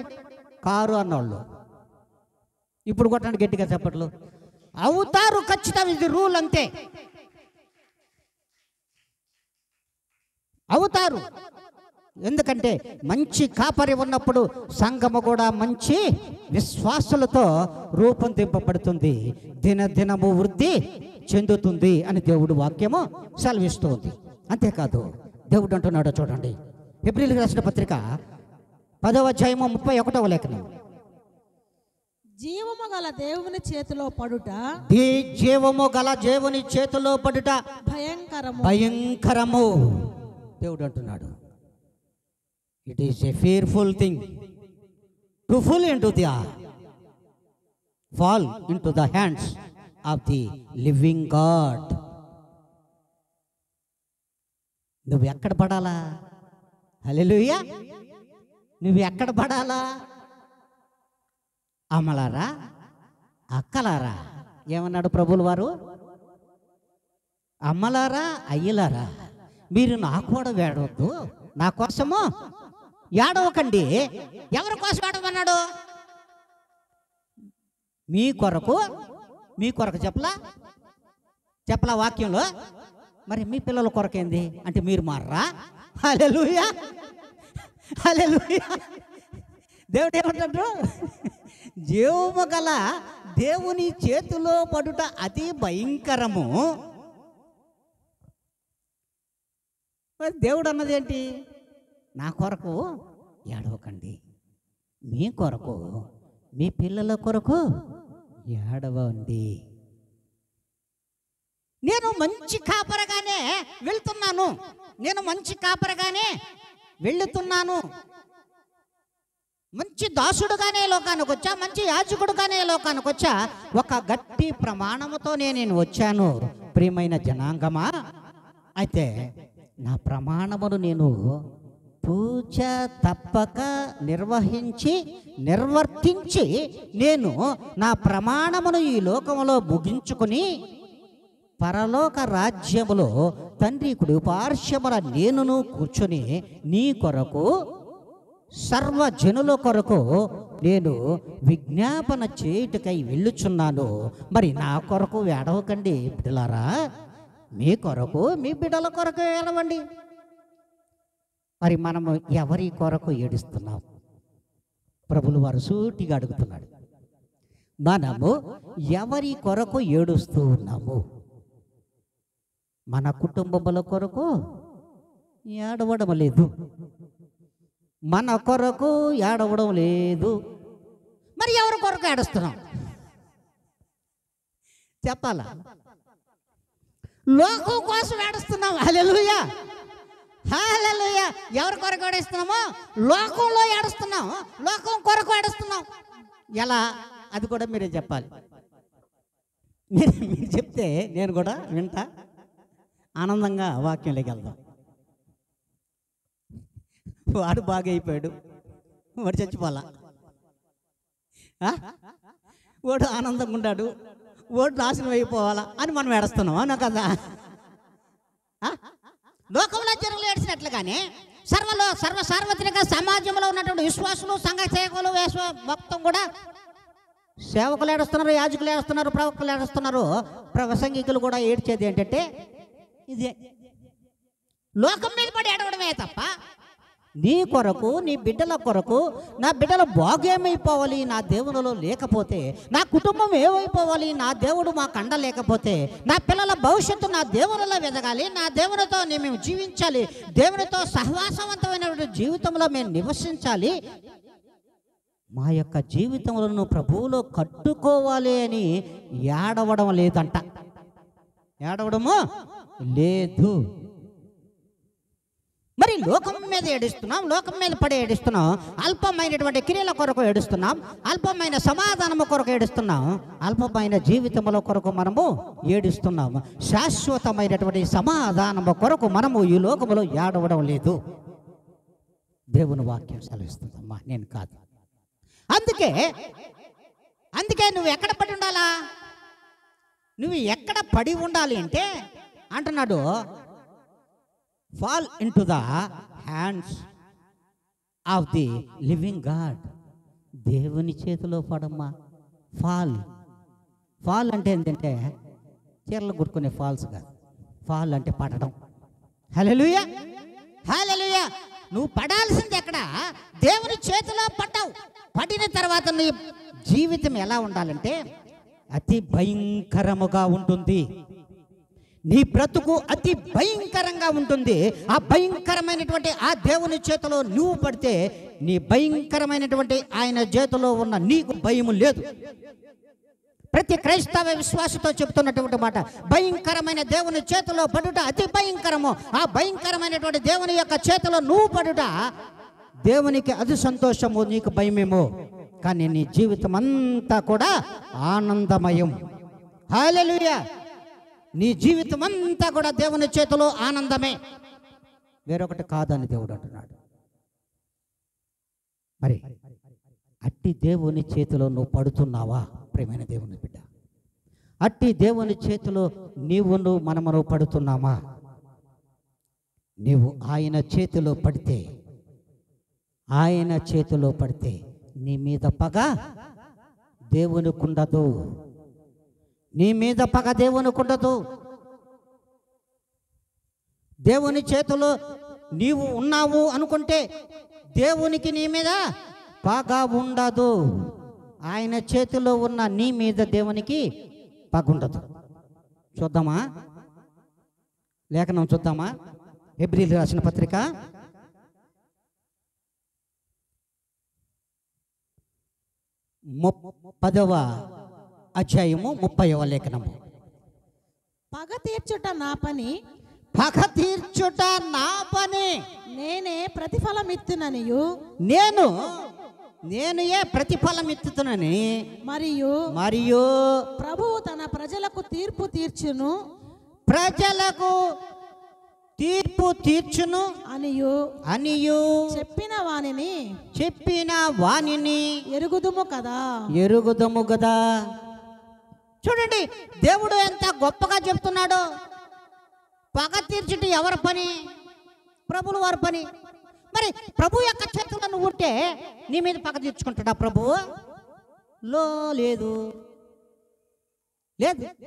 కారు అన్నోళ్ళు ఇప్పుడు కొట్టండి గట్టిగా చప్పట్లు. అవుతారు ఖచ్చితం, ఇది రూల్, అంతే. అవుతారు. ఎందుకంటే మంచి కాపరి ఉన్నప్పుడు సంఘము కూడా మంచి విశ్వాసులతో రూపొందింపబడుతుంది, దినదినము వృద్ధి చెందుతుంది అని దేవుడు వాక్యము సెలవిస్తుంది. అంతేకాదు దేవుడు అంటున్నాడు చూడండి, హెబ్రీయులకు రాసిన పత్రిక 10వ అధ్యాయము 31వ లేఖనం. జీవము గల దేవుని చేతిలో పడుట, జీవము గల దేవుని చేతిలో పడుట భయంకరము, భయంకరము. దేవుడు అంటున్నాడు, it is a fearful thing to fall into the hands of the living God. నువ్వు ఎక్కడ పడాలా? హల్లెలూయా. నువ్వు ఎక్కడ పడాలా? అమ్మలారా, అక్కలారా, ఏమన్నాడు ప్రభువుల వారు? అమ్మలారా, అయ్యలారా, మీరు నా కూడా వేడవద్దు, నా కోసము ఏడవకండి. ఎవరి కోసం ఏడవమన్నాడు? మీ కొరకు. మీ కొరకు చెప్పలా వాక్యంలో? మరి మీ పిల్లల కొరకేంది అంటే మీరు మారరా? హల్లెలూయా, హల్లెలూయా. దేవుడు ఏమంటాడు? జీవము గల దేవుని చేతిలో పడుట అతి భయంకరము. మరి దేవుడు అన్నది ఏంటి? నా కొరకు ఏడవకండి, మీ కొరకు, మీ పిల్లల కొరకు ఏడవండి. నేను మంచి కాపరగానే వెళ్తున్నాను, నేను మంచి కాపరగానే వెళుతున్నాను, మంచి దాసుడుగానే లోకానికి వచ్చా, మంచి యాజకుడుగానే లోకానికి వచ్చా, ఒక గట్టి ప్రమాణముతో నేను వచ్చాను. ప్రియమైన జనాంగమా, అయితే నా ప్రమాణమును నేను పూజ తప్పక నిర్వర్తించి నేను నా ప్రమాణమును ఈ లోకములో ముగించుకుని పరలోక రాజ్యములో తండ్రి కుడి పార్శ్వమున నేనును కూర్చొని నీ కొరకు సర్వజనుల కొరకు నేను విజ్ఞాపన చేయుటకై వెళ్ళుచున్నాను. మరి నా కొరకు ఏడవకండి బిడ్డలారా, మీ కొరకు మీ బిడ్డల కొరకు ఏడవండి. మరి మనము ఎవరి కొరకు ఏడుస్తున్నాం? ప్రభులు వారు సూటిగా అడుగుతున్నాడు, మనము ఎవరి కొరకు ఏడుస్తూ ఉన్నాము? మన కుటుంబముల కొరకు ఏడవడం లేదు, మన కొరకు ఏడవడం లేదు. మరి ఎవరి కొరకు ఏడుస్తున్నాం చెప్పాలా? లోకం కోసం ఏడుస్తున్నాం. హల్లెలూయా, హల్లెలూయా. ఎవరి కొరకు ఏడుస్తున్నామో లోకంలో ఏడుస్తున్నాం, లోకం కొరకు ఏడుస్తున్నాం. ఎలా? అది కూడా మీరే చెప్పాలి. మీరు చెప్తే నేను కూడా వింటా, ఆనందంగా వాక్యంలోకి వెళ్దాం. వాడు బాగా అయిపోయాడు, వాడు చచ్చిపోలా, వాడు ఆనందంగా ఉన్నాడు, వాడు నాశనం అయిపోవాలా అని మనం ఏడుస్తున్నాం. అవునా కదా? లోకంలో జనులు ఏడ్చినట్లుగానే సార్వత్రిక సమాజంలో ఉన్నటువంటి విశ్వాసులు, సంఘ సేవకులు, మొత్తం కూడా సేవకులు ఏడుస్తున్నారు, యాజకులు ఏడుస్తున్నారు, ప్రవక్తలు ఏడుస్తున్నారు, ప్రసంగికులు కూడా ఏడ్చేది ఏంటంటే ఇదే, లోకం మీద పడి ఏడవడమే తప్ప నీ కొరకు, నీ బిడ్డల కొరకు, నా బిడ్డల బాగేమైపోవాలి నా దేవునిలో లేకపోతే, నా కుటుంబం ఏమైపోవాలి నా దేవుడు మా కండ లేకపోతే, నా పిల్లల భవిష్యత్తు నా దేవునిలో ఎదగాలి, నా దేవునితో మేము జీవించాలి, దేవునితో సహవాసవంతమైనటువంటి జీవితంలో మేము నివసించాలి, మా యొక్క జీవితంలో ప్రభువులో కట్టుకోవాలి అని ఏడవడం లేదంట. ఏడవడము లేదు. మరి లోకం మీద ఏడుస్తున్నాం, లోకం మీద పడి ఏడుస్తున్నాం, అల్పమైనటువంటి క్రియల కొరకు ఏడుస్తున్నాం, అల్పమైన సమాధానము కొరకు ఏడుస్తున్నాం, అల్పమైన జీవితముల కొరకు మనము ఏడుస్తున్నాము. శాశ్వతమైనటువంటి సమాధానము కొరకు మనము ఈ లోకములో ఏడవడం లేదు. దేవుని వాక్యం సెలవిస్తుందమ్మా, నేను కాదు. అందుకే నువ్వు ఎక్కడ పడి ఉండాలా? నువ్వు ఎక్కడ పడి ఉండాలి అంటే అంటున్నాడు, fall into the hands of the living God. దేవుని చేతిలో పడమ్మా. ఫాల్ అంటే ఏంటంటే చీరలు కొట్టుకునే ఫాల్స్ కాదు. ఫాల్ అంటే పడడం. హల్లెలూయా, హల్లెలూయా. నువ్వు పడాల్సింది ఎక్కడ? దేవుని చేతిలో పడ్డావు. పడిన తర్వాత నీ జీవితం ఎలా ఉండాలంటే అతి భయంకరముగా ఉంటుంది. నీ బ్రతుకు అతి భయంకరంగా ఉంటుంది. ఆ భయంకరమైనటువంటి ఆ దేవుని చేతిలో నువ్వు పడితే నీ భయంకరమైనటువంటి ఆయన చేతిలో ఉన్న నీకు భయము లేదు. ప్రతి క్రైస్తవ విశ్వాసతో చెప్తున్నటువంటి మాట, భయంకరమైన దేవుని చేతిలో పడుట అతి భయంకరము. ఆ భయంకరమైనటువంటి దేవుని యొక్క చేతిలో నువ్వు పడుట దేవునికి అది సంతోషము, నీకు భయమేమో, కానీ నీ జీవితం అంతా కూడా ఆనందమయం. హల్లెలూయా. నీ జీవితం అంతా కూడా దేవుని చేతిలో ఆనందమే, వేరొకటి కాదని దేవుడు అంటున్నాడు. మరి అట్టి దేవుని చేతిలో నువ్వు పడుతున్నావా ప్రియమైన దేవుని బిడ్డ? అట్టి దేవుని చేతిలో మనము పడుతున్నామా? నీవు ఆయన చేతిలో పడితే నీ మీద పగ దేవునికి ఉండదు. నీ మీద పగ దేవునికి ఉండదు. దేవుని చేతిలో నీవు ఉన్నావు అనుకుంటే దేవునికి నీ మీద పగ ఉండదు. ఆయన చేతిలో ఉన్న నీ మీద దేవునికి పగ ఉండదు. చూద్దామా లేఖనం? చూద్దామా? హెబ్రీయులకు రాసిన పత్రిక 10వ అధ్యాయము 30వ లేఖనము. పగ తీర్చుట నా పని, పగ తీర్చుట నా పని, నేనే ప్రతిఫలమిత్తుననియు నేను ఏ ప్రతిఫలం ఎత్తుతునని, మరియు ప్రభువు తన ప్రజలకు తీర్పు తీర్చును, ప్రజలకు తీర్పు తీర్చును అనియు చెప్పిన వానిని ఎరుగుదుము కదా. చూడండి, దేవుడు ఎంత గొప్పగా చెప్తున్నాడో. పగ తీర్చుట ఎవరి పని? ప్రభుల వారి పని. మరి ప్రభు యొక్క చేతుల్లో నువ్వు ఉంటే నీ మీద పగ తీర్చుకుంటాడా ప్రభువు? లేదు.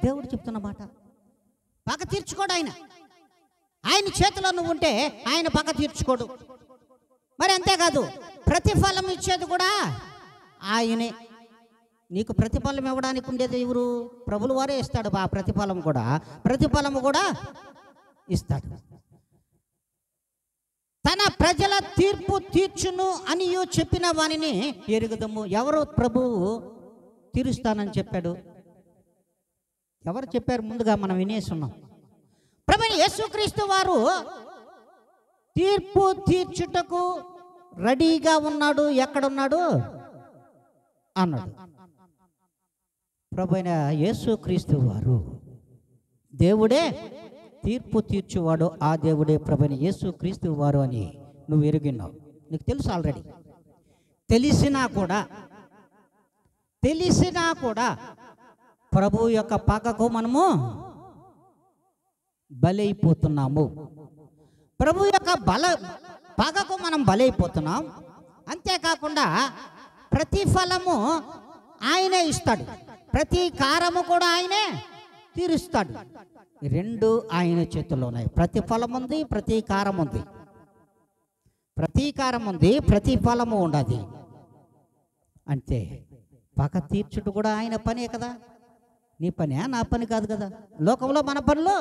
దేవుడు చెప్తున్న మాట. పగ తీర్చుకోడు ఆయన చేతిలో నువ్వు ఉంటే ఆయన పగ తీర్చుకోడు. మరి అంతేకాదు, ప్రతిఫలం ఇచ్చేది కూడా ఆయనే. నీకు ప్రతిఫలం ఇవ్వడానికి ఉండేది ఎవరు? ప్రభుల వారే ఇస్తాడు. ఆ ప్రతిఫలం కూడా ఇస్తాడు. తన ప్రజల తీర్పు తీర్చును అని చెప్పిన వానిని ఎరుగుదము. ఎవరు ప్రభువు తీరుస్తానని చెప్పాడు? ఎవరు చెప్పారు? ముందుగా మనం వినేస్తున్నాం. ప్రభువైన యేసుక్రీస్తు వారు తీర్పు తీర్చుటకు రెడీగా ఉన్నాడు. ఎక్కడున్నాడు అన్నాడు. ప్రభువైన యేసుక్రీస్తు వారు దేవుడే తీర్పు తీర్చువాడు. ఆ దేవుడే ప్రభువైన యేసుక్రీస్తు వారు అని నువ్వు ఎరిగినావు. నీకు తెలుసు ఆల్రెడీ. తెలిసినా కూడా ప్రభు యొక్క పగకు మనము బలైపోతున్నాము. ప్రభు యొక్క పగకు మనం బలైపోతున్నాం. అంతేకాకుండా ప్రతిఫలము ఆయనే ఇస్తాడు, ప్రతీకారము కూడా ఆయనే తీరుస్తాడు. రెండు ఆయన చేతుల్లో ఉన్నాయి. ప్రతిఫలం ఉంది, ప్రతీకారం ఉంది, ప్రతిఫలము ఉండదు. అంతే. పగ తీర్చుట కూడా ఆయన పనే కదా. నీ పనే, నా పని కాదు కదా. లోకంలో మన పనులు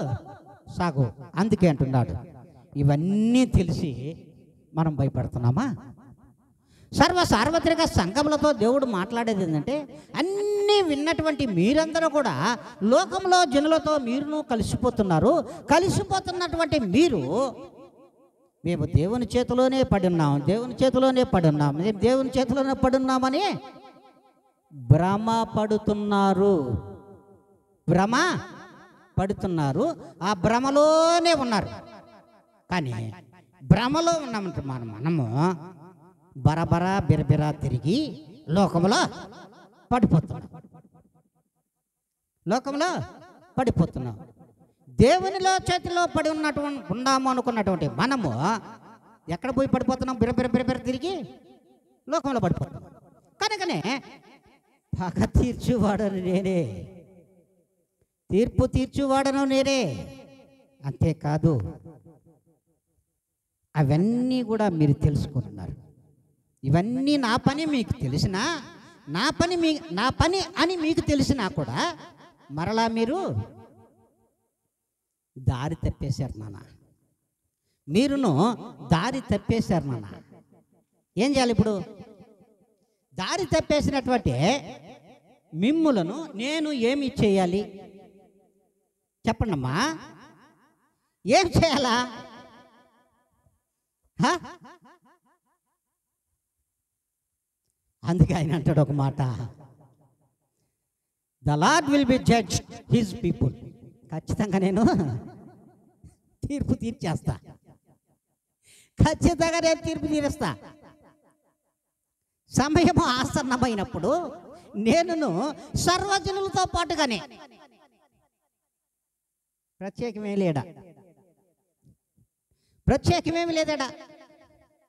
సాగు. అందుకే అంటున్నాడు. ఇవన్నీ తెలిసి మనం భయపడుతున్నామా? సార్వత్రిక సంఘములతో దేవుడు మాట్లాడేది ఏంటంటే, అన్నీ విన్నటువంటి మీరందరూ కూడా లోకంలో జనులతో మీరును కలిసిపోతున్నటువంటి మీరు, మేము దేవుని చేతిలోనే పడున్నాం, మేము దేవుని చేతిలోనే పడున్నామని భ్రమ పడుతున్నారు. ఆ భ్రమలోనే ఉన్నారు. కానీ భ్రమలో ఉన్నామంటే మనము బరబరా బిరబిరా తిరిగి లోకంలో పడిపోతున్నాం. దేవునిలో చేతిలో ఉన్నాము అనుకున్నటువంటి మనము ఎక్కడ పోయి పడిపోతున్నాం? బిరబిర తిరిగి లోకంలో పడిపోతున్నాం. కనుకనే పగ తీర్చువాడను నేనే, తీర్పు తీర్చువాడను నేనే. అంతేకాదు, అవన్నీ కూడా మీరు తెలుసుకుంటున్నారు. ఇవన్నీ నా పని మీకు తెలిసినా, నా పని అని మీకు తెలిసినా కూడా మరలా మీరు దారి తప్పేశారు నాన్న. ఏం చేయాలి ఇప్పుడు? దారి తప్పేసినటువంటి మిమ్ములను నేను ఏమి చేయాలి చెప్పండమ్మా? ఏం చేయాలా? అందుకే ఆయన అంటాడు ఒక మాట, the lord will be judge his people. ఖచ్చితంగా నేను తీర్పు తీర్చేస్తా. సమయము ఆసన్నమైనప్పుడు నేను సర్వజనులతో పాటుగానే, ప్రత్యేకమేమి లేదడా,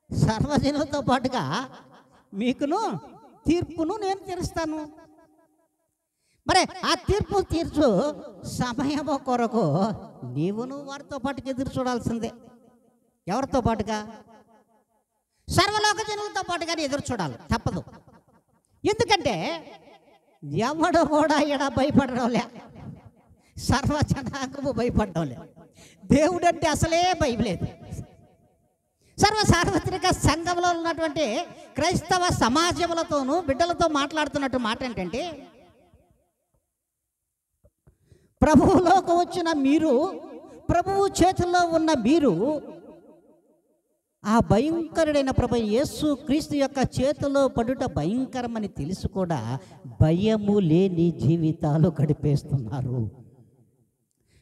సర్వజనులతో పాటుగా మీకును తీర్పును నేను తీరుస్తాను. మరి ఆ తీర్పు తీర్చు సమయము కొరకు నీవును వారితో పాటుగా ఎదురు చూడాల్సిందే. ఎవరితో పాటుగా? సర్వలోక జనులతో పాటుగానే ఎదురు చూడాలి, తప్పదు. ఎందుకంటే ఎవడు కూడా ఇక్కడ భయపడడంలే, సర్వజనాంగము భయపడడంలే. దేవుడు అంటే అసలే భయలేదు. సార్వత్రిక సంఘంలో ఉన్నటువంటి క్రైస్తవ సమాజములతోనూ బిడ్డలతో మాట్లాడుతున్నట్టు మాట ఏంటంటే, ప్రభువులోకి వచ్చిన మీరు, ప్రభువు చేతుల్లో ఉన్న మీరు ఆ భయంకరుడైన ప్రభు యేసు క్రీస్తు యొక్క చేతిలో పడుట భయంకరమని తెలిసి కూడా భయము లేని జీవితాలు గడిపేస్తున్నారు.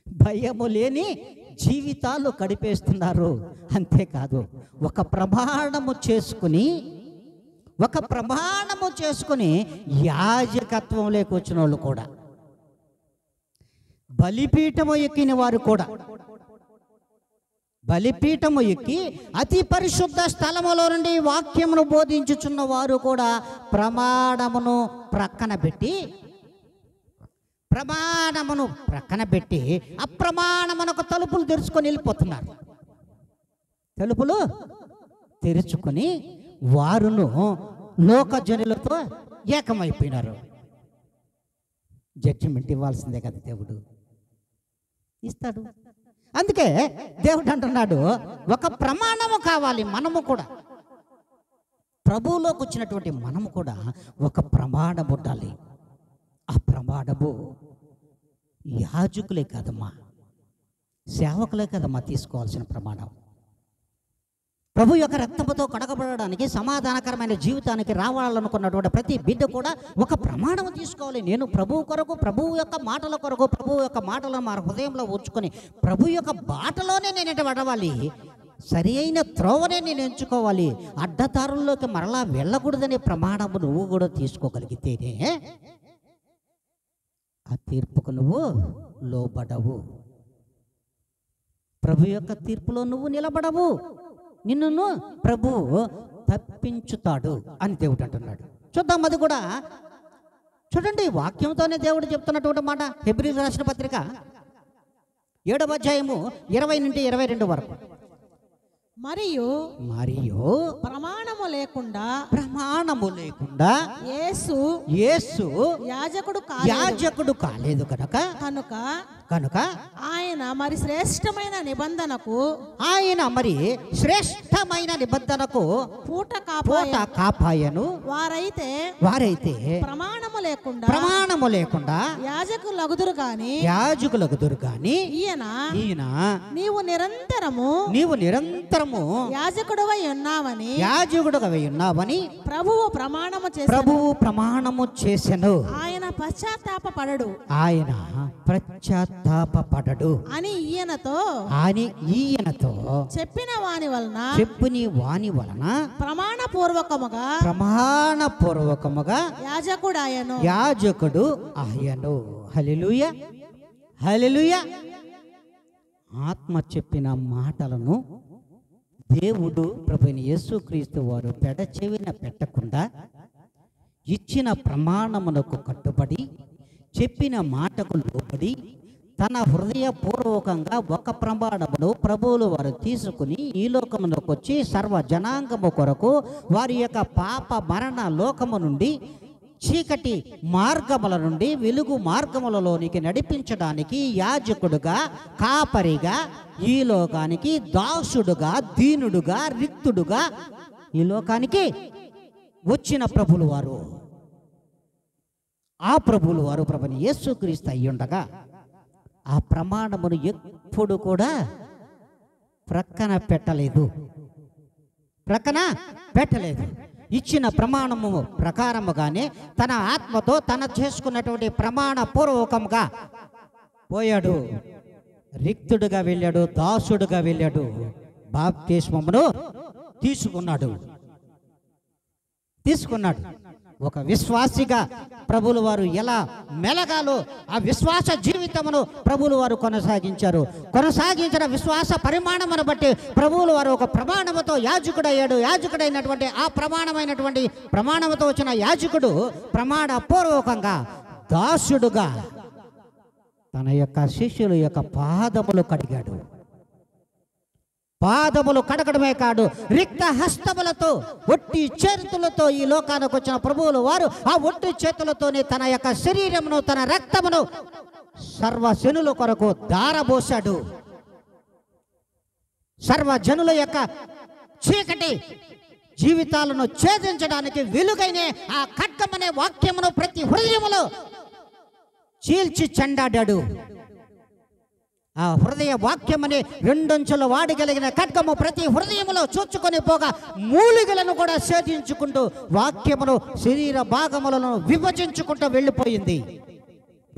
భయము లేని జీవితాలు గడిపేస్తున్నారు. అంతేకాదు ఒక ప్రమాణము చేసుకుని యాజకత్వంలోకి వచ్చిన వాళ్ళు కూడా, బలిపీఠము ఎక్కిన వారు కూడా, బలిపీఠము ఎక్కి అతి పరిశుద్ధ స్థలములో నుండి వాక్యమును బోధించుచున్న వారు కూడా ప్రమాణమును ప్రక్కన పెట్టి అప్రమాణమునకు తలుపులు తెరుచుకొని వెళ్ళిపోతున్నారు. తలుపులు తెరుచుకొని వారును లోకజనులతో ఏకమైపోయినారు. జడ్జిమెంట్ ఇవ్వాల్సిందే కదా దేవుడు, ఇస్తాడు. అందుకే దేవుడు అంటున్నాడు, ఒక ప్రమాణము కావాలి. మనము కూడా ప్రభువులోకి వచ్చినటువంటి మనము కూడా ఒక ప్రమాణం ఉండాలి. ఆ ప్రమాణము యాజకులే కదమ్మా, సేవకులే కదమ్మా తీసుకోవాల్సిన ప్రమాణం. ప్రభు యొక్క రక్తముతో కడగబడడానికి, సమాధానకరమైన జీవితానికి రావాలనుకున్నటువంటి ప్రతి బిడ్డ కూడా ఒక ప్రమాణం తీసుకోవాలి. నేను ప్రభువు కొరకు, ప్రభువు యొక్క మాటల కొరకు, ప్రభువు యొక్క మాటలను మా హృదయంలో ఉంచుకొని ప్రభు యొక్క బాటలోనే నేను పడవాలి. సరి అయిన త్రోవనే నేను ఎంచుకోవాలి. అడ్డదారుల్లోకి మరలా వెళ్ళకూడదనే ప్రమాణము నువ్వు కూడా తీసుకోగలిగితేనే ఆ తీర్పుకు నువ్వు లోబడవు. ప్రభు యొక్క తీర్పులో నువ్వు నిలబడవు. నిన్ను ప్రభువు తప్పించుతాడు అని దేవుడు అంటున్నాడు. చూద్దాం, అది కూడా చూడండి. వాక్యంతోనే దేవుడు చెప్తున్నటువంటి మాట. హెబ్రీయులకు రాసిన పత్రిక 7వ అధ్యాయము 20 నుండి 22 వరకు. మరియు ప్రమాణము లేకుండా యేసు యాజకుడు కాలేదు కనుక ఆయన మరి శ్రేష్టమైన నిబంధనకు పూట కాపాయను. వారైతే ప్రమాణము లేకుండా యాజకులగుదురు గాని ఈయన నీవు నిరంతరము యాజకుడవై ఉన్నావని ప్రభువు ప్రమాణము చేసెను. ఆయన పశ్చాత్తాపపడడు అని ఈయనతో చెప్పిన వాని వలన ప్రమాణపూర్వకముగా యాజకుడు ఆయను. హల్లెలూయా, హల్లెలూయా. ఆత్మ చెప్పిన మాటలను దేవుడు ప్రభువైన యేసుక్రీస్తు వారు పెడచెవిన పెట్టకుండా ఇచ్చిన ప్రమాణమునకు కట్టుబడి చెప్పిన మాటకు లోబడి తన హృదయపూర్వకంగా ఒక ప్రమాణమును ప్రభువులు వారు తీసుకుని ఈ లోకమునకు వచ్చి సర్వ జనాంగము కొరకు వారి యొక్క పాప మరణ లోకము నుండి, చీకటి మార్గముల నుండి వెలుగు మార్గములలోనికి నడిపించడానికి యాజకుడుగా, కాపరిగా, ఈ లోకానికి దాసుడుగా, దీనుడుగా, రిక్తుడుగా ఈ లోకానికి వచ్చిన ప్రభులు వారు, ఆ ప్రభులు వారు ప్రభుని యేసుక్రీస్తు అయ్యుండగా ఆ ప్రమాణమును ఎప్పుడు కూడా ప్రక్కన పెట్టలేదు. ఇచ్చిన ప్రమాణము ప్రకారముగానే తన ఆత్మతో తన చేసుకున్నటువంటి ప్రమాణ పూర్వకంగా పోయాడు. రిక్తుడుగా వెళ్ళాడు, దాసుడుగా వెళ్ళాడు, బాప్తిస్మమును తీసుకున్నాడు. ఒక విశ్వాసిగా ప్రభులు వారు ఎలా మెలగాలో ఆ విశ్వాస జీవితమును ప్రభులు వారు కొనసాగించిన విశ్వాస పరిమాణమును బట్టి ప్రభువులు వారు ఒక ప్రమాణముతో యాజకుడయ్యాడు. యాజకుడైనటువంటి ఆ ప్రమాణముతో వచ్చిన యాజకుడు ప్రమాణ పూర్వకంగా దాసుడుగా తన యొక్క శిష్యుల యొక్క పాదములు కడిగాడు. పాదములు కడగడమే కాదు, రిక్త హస్తములతో, ఒట్టి చేతులతో ఈ లోకానికి వచ్చిన ప్రభువులు వారు ఆ ఒట్టి చేతులతోనే తన యొక్క శరీరమును, తన రక్తమును సర్వజనుల కొరకు దారబోసాడు. సర్వజనుల యొక్క చీకటి జీవితాలను ఛేదించడానికి వెలుగైన ఆ ఖడ్గమనే వాక్యమును ప్రతి హృదయములో చీల్చి చెండాడాడు. ఆ హృదయ వాక్యమనే రెండంచుల వాడగలిగిన ఖడ్గము ప్రతి హృదయములో చూచుకొని పోగా మూలికలను కూడా ఛేదించుకుంటూ వాక్యమును శరీర భాగములను విభజించుకుంటూ వెళ్ళిపోయింది.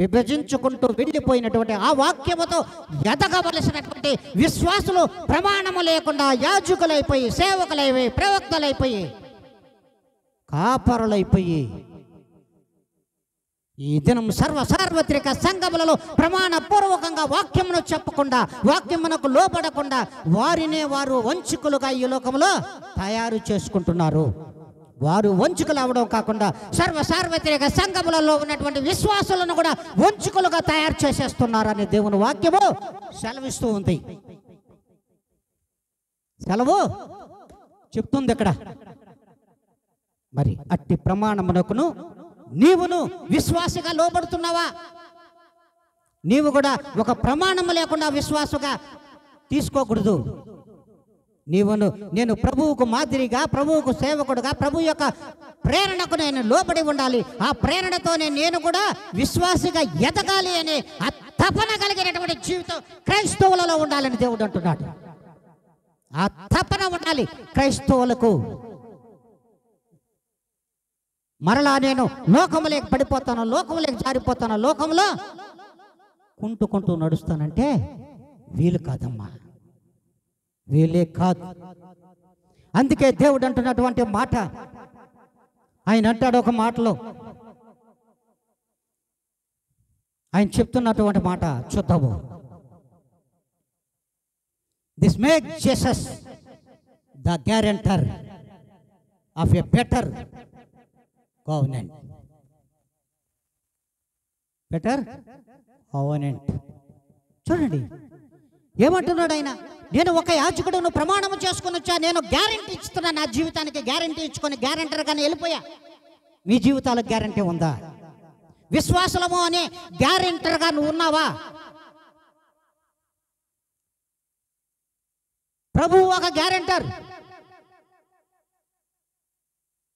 విభజించుకుంటూ వెళ్ళిపోయినటువంటి ఆ వాక్యముతో ఎదగవలసినటువంటి విశ్వాసులు ప్రమాణము లేకుండా యాజకులైపోయి, సేవకులైపోయి, ప్రవక్తలైపోయి, కాపరులైపోయి ఈ దినం సార్వత్రిక సంఘములలో ప్రమాణపూర్వకంగా వాక్యమును చెప్పకుండా, వాక్యమునకు లోబడకుండా వారినే వారు వంచుకులుగా ఈ లోకంలో తయారు చేసుకుంటున్నారు. వారు వంచుకులు అవడం కాకుండా సార్వత్రిక సంఘములలో ఉన్నటువంటి విశ్వాసులను కూడా వంచుకులుగా తయారు చేసేస్తున్నారని దేవుని వాక్యము సెలవిస్తూ ఉంది. సెలవు చెప్తుంది ఇక్కడ. మరి అట్టి ప్రమాణమునకును నీవును విశ్వాసగా లోబడుతున్నావా? నీవు కూడా ఒక ప్రమాణము లేకుండా విశ్వాసగా తీసుకోకూడదు. నేను ప్రభువుకు మాదిరిగా, ప్రభువుకు సేవకుడుగా, ప్రభు యొక్క ప్రేరణకు నేను లోబడి ఉండాలి. ఆ ప్రేరణతోనే నేను కూడా విశ్వాసిగా ఎదగాలి అనే ఆ తపన కలిగినటువంటి జీవితం క్రైస్తవులలో ఉండాలని దేవుడు అంటున్నాడు. ఆ తపన ఉండాలి క్రైస్తవులకు. మరలా నేను లోకములేకి పడిపోతాను, లోకములేకి జారిపోతాను, లోకంలో కుంటూ నడుస్తానంటే వీలు కాదమ్మా, వీలే కాదు. అందుకే దేవుడు అంటున్నటువంటి మాట, ఆయన అంటాడు ఒక మాటలో, ఆయన చెప్తున్నటువంటి మాట చూద్దాము. This make Jesus the guarantor of a better covenant. Better covenant. చూడండి ఏమంటున్నాడు ఆయన. నేను ఒక యాజకుడును ప్రమాణం చేసుకుని వచ్చా, నేను గ్యారెంటీ ఇస్తున్నా, నా జీవితానికి గ్యారెంటీ ఇచ్చుకొని గ్యారెంటర్గానే వెళ్ళిపోయా. మీ జీవితాలకు గ్యారెంటీ ఉందా? విశ్వాసము అనే గ్యారెంటర్గా నువ్వు ఉన్నావా? ప్రభువు ఒక గ్యారెంటర్,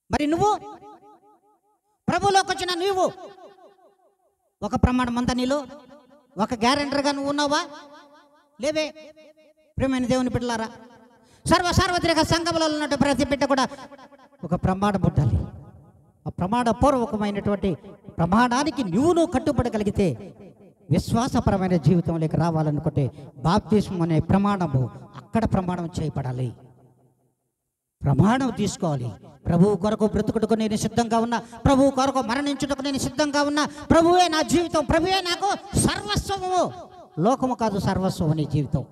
మరి నువ్వు ప్రభువులోకి వచ్చిన నీవు ఒక ప్రమాణం అంతా నీలో ఒక గ్యారెంటర్గా నువ్వు ఉన్నావా? లేవే. ప్రియమైన దేవుని బిడ్డలారా, సార్వత్రిక సంఘములలో ఉన్నటువంటి ప్రతి బిడ్డ కూడా ఒక ప్రమాణం ఉండాలి. ఆ ప్రమాణపూర్వకమైనటువంటి ప్రమాణానికి నువ్వు కట్టుబడగలిగితే విశ్వాసపరమైన జీవితంలోకి రావాలనుకుంటే బాప్తిస్మం అనే ప్రమాణము అక్కడ ప్రమాణం చేయబడాలి. ప్రమాణం తీసుకోవాలి. ప్రభువు కొరకు బ్రతుకుటకు నేను సిద్ధంగా ఉన్నా, ప్రభువు కొరకు మరణించుటకు నేను సిద్ధంగా ఉన్నా, ప్రభువే నా జీవితం, ప్రభువే నాకు సర్వస్వము, లోకము కాదు సర్వస్వం అనే జీవితం.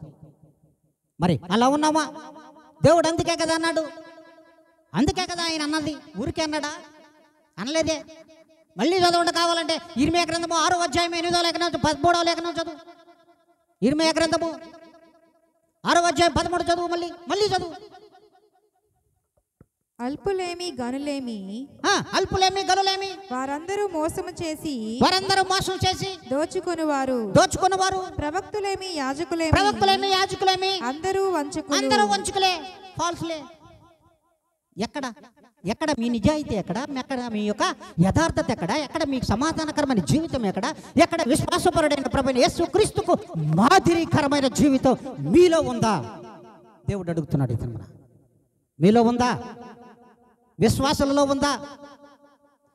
మరి అలా ఉన్నామా? దేవుడు అందుకే కదా అన్నాడు, అందుకే కదా ఆయన అన్నది. ఊరికే అన్నాడా? అనలేదే. మళ్ళీ చదవండి కావాలంటే ఇర్మియా గ్రంథము 6వ అధ్యాయం 8వ లేఖనం 13వ లేఖనం చదువు. ఇర్మియా గ్రంథము 6వ అధ్యాయం 13 చదువు. మళ్ళీ చదువు. అల్పులేమి గనులేమి వారందరూ మోసం చేసి దోచుకొనువారు ప్రవక్తులేమి యాజకులేమి అందరూ వంచుకులే, ఫాల్స్లే. ఎక్కడ మీ నిజాయితీ? ఎక్కడ మీ యొక్క యథార్థత? ఎక్కడ మీకు సమాధానకరమైన జీవితం? ఎక్కడ విశ్వాసపరుడైన ప్రభువైన యేసుక్రీస్తుకు మాదిరికరమైన జీవితం మీలో ఉందా? దేవుడు అడుగుతున్నాడు. ఇతను మీలో ఉందా? విశ్వాసులలో ఉందా?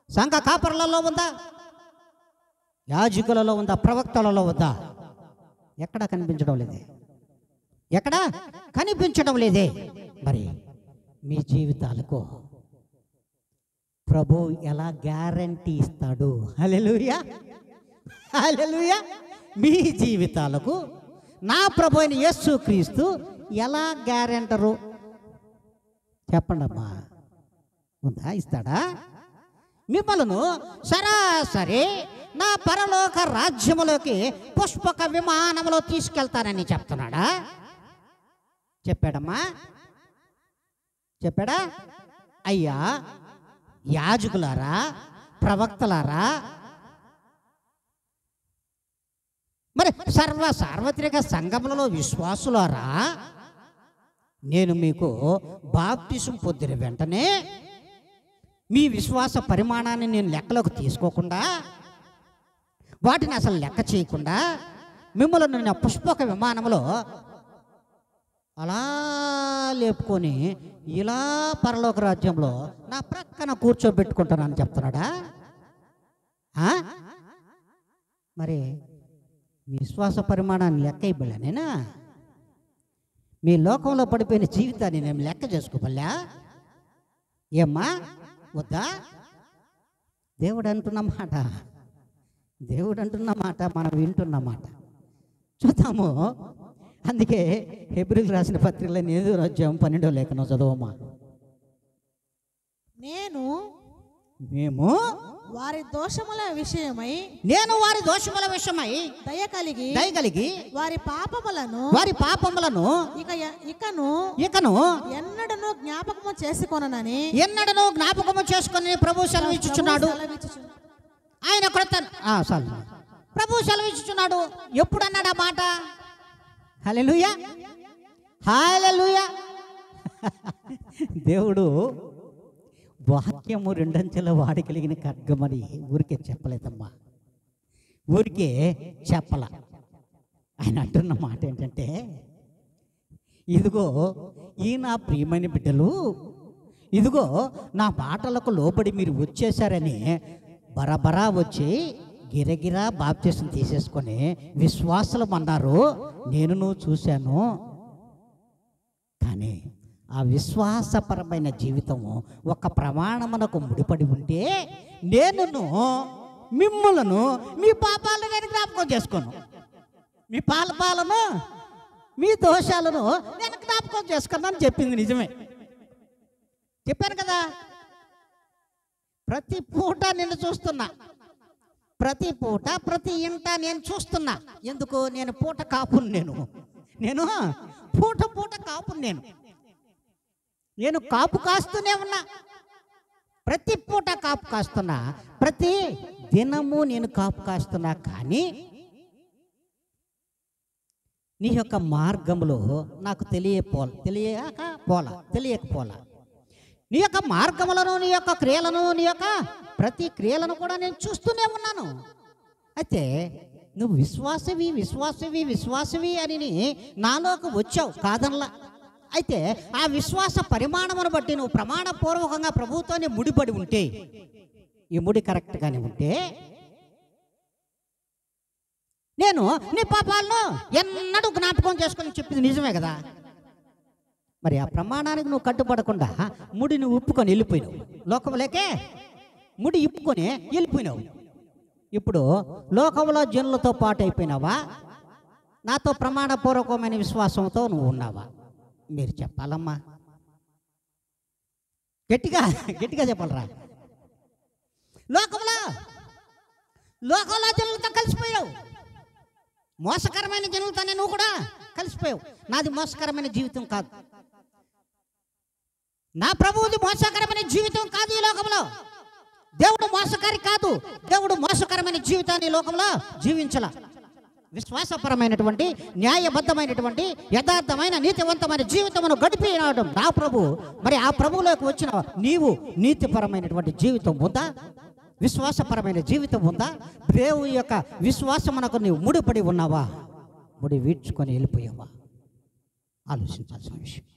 సంఘ కాపరులలో ఉందా? యాజకులలో ఉందా? ప్రవక్తలలో ఉందా? ఎక్కడా కనిపించడం లేదే. మరి మీ జీవితాలకు ప్రభు ఎలా గ్యారంటీ ఇస్తాడు? హల్లెలూయా, హల్లెలూయా. మీ జీవితాలకు నా ప్రభు అయిన యేసుక్రీస్తు ఎలా గ్యారెంటరు చెప్పండి అమ్మా. ఉందా? ఇస్తాడా? మిమ్మల్ని సరాసరి నా పరలోక రాజ్యములోకి పుష్పక విమానంలో తీసుకెళ్తానని చెప్తున్నాడా? చెప్పాడమ్మా? చెప్పాడా? అయ్యా యాజకులారా, ప్రవక్తలారా, మరి సార్వత్రిక సంఘములలో విశ్వాసులారా, నేను మీకు బాప్తిసం పొందిన వెంటనే మీ విశ్వాస పరిమాణాన్ని నేను లెక్కలోకి తీసుకోకుండా, వాటిని అసలు లెక్క చేయకుండా మిమ్మల్ని నేను పుష్పక విమానంలో అలా లేపుకొని ఇలా పరలోక రాజ్యంలో నా ప్రక్కన కూర్చోబెట్టుకుంటానని చెప్తున్నాడా? మరి మీ విశ్వాస పరిమాణాన్ని లెక్క ఇవ్వలేనేనా? మీ లోకంలో పడిపోయిన జీవితాన్ని నేను లెక్క చేసుకోపల్లా? ఏమ్మా వద్దా? దేవుడు అంటున్నమాట, దేవుడు అంటున్నమాట, మనం వింటున్నమాట. చూద్దాము. అందుకే హెబ్రీయులకు రాసిన పత్రికలో 8వ అధ్యాయం 12వ లేఖనం చదవమ్మా. మేము వారి దోషముల విషయమై నేను వారి దోషముల విషయమై దయ కలిగి వారి పాపములను ఇకను ఎన్నడను జ్ఞాపకము చేసుకొనని ప్రభు సెలవిచ్చుచున్నాడు. ఆయన క్రొత్త ప్రభు సెలవిచ్చుచున్నాడు. ఎప్పుడు అన్నాడు ఆ మాట? హల్లెలూయా, హల్లెలూయా. దేవుడు వాక్యము రెండంచెల వాడగలిగిన ఖడ్గమని ఊరికే చెప్పలేదమ్మా, ఊరికే చెప్పల. ఆయన అంటున్న మాట ఏంటంటే, ఇదిగో ఈ నా ప్రియమైన బిడ్డలు, ఇదిగో నా మాటలకు లోబడి మీరు వచ్చేసారని బరబరా వచ్చి గిరగిరా బాప్తిసం తీసేసుకొని విశ్వాసులం అన్నారు. నేను చూశాను. కానీ ఆ విశ్వాసపరమైన జీవితము ఒక ప్రమాణమునకు ముడిపడి ఉంటే నేను మిమ్మలను మీ పాపాలను నేను జ్ఞాపకం చేసుకోను. మీ పాపాలను మీ దోషాలను నేను జ్ఞాపకం చేసుకున్నాను చెప్పింది నిజమే. చెప్పాను కదా, ప్రతి పూట నిన్ను చూస్తున్నా, ప్రతి పూట ప్రతి ఇంట నేను చూస్తున్నా. ఎందుకు? నేను పూట కాపును, నేను పూట కాపును. నేను కాపు కాస్తూనే ఉన్నా, ప్రతి పూట కాపు కాస్తున్నా, ప్రతి దినము నేను కాపు కాస్తున్నా. కానీ నీ యొక్క మార్గంలో నాకు తెలియకపోలా. నీ యొక్క మార్గములను, నీ యొక్క క్రియలను, నీ యొక్క ప్రతి క్రియలను కూడా నేను చూస్తూనే ఉన్నాను. అయితే నువ్వు విశ్వాసవి అని నాలోకి వచ్చావు, కాదనలా. అయితే ఆ విశ్వాస పరిమాణమును బట్టి నువ్వు ప్రమాణపూర్వకంగా ప్రభువుతోనే ముడిపడి ఉంటే, ఈ ముడి కరెక్ట్గానే ఉంటే, నేను నీ పాపాలను ఎన్నడూ జ్ఞాపకం చేసుకొని చెప్పింది నిజమే కదా. మరి ఆ ప్రమాణానికి నువ్వు కట్టుబడకుండా ముడిని ఉప్పుకొని వెళ్ళిపోయినావు, లోకంలోకే ముడి ఇప్పుకొని వెళ్ళిపోయినావు. ఇప్పుడు లోకంలో జనులతో పాటు అయిపోయినావా? నాతో ప్రమాణపూర్వకమైన విశ్వాసంతో నువ్వు ఉన్నావా? మీరు చెప్పాలమ్మా, గట్టిగా చెప్పాలరా. లోకంలో జనులతో కలిసిపోయావు, మోసకరమైన జనులతోనే నువ్వు కూడా కలిసిపోయావు. నాది మోసకరమైన జీవితం కాదు, నా ప్రభువుది మోసకరమైన జీవితం కాదు. ఈ లోకంలో దేవుడు మోసకారి కాదు. దేవుడు మోసకరమైన జీవితాన్ని ఈ లోకంలో జీవించాల. విశ్వాసపరమైనటువంటి, న్యాయబద్ధమైనటువంటి, యథార్థమైన, నీతివంతమైన జీవితమును గడిపినాడు నా ప్రభు. మరి ఆ ప్రభువులోకి వచ్చిన నీవు నీతిపరమైనటువంటి జీవితం ఉందా? విశ్వాసపరమైన జీవితం ఉందా? దేవుని యొక్క విశ్వాసమునకు నీవు ముడిపడి ఉన్నావా? ముడి వీడ్చుకొని వెళ్ళిపోయావా? ఆలోచించాల్సిన విషయం.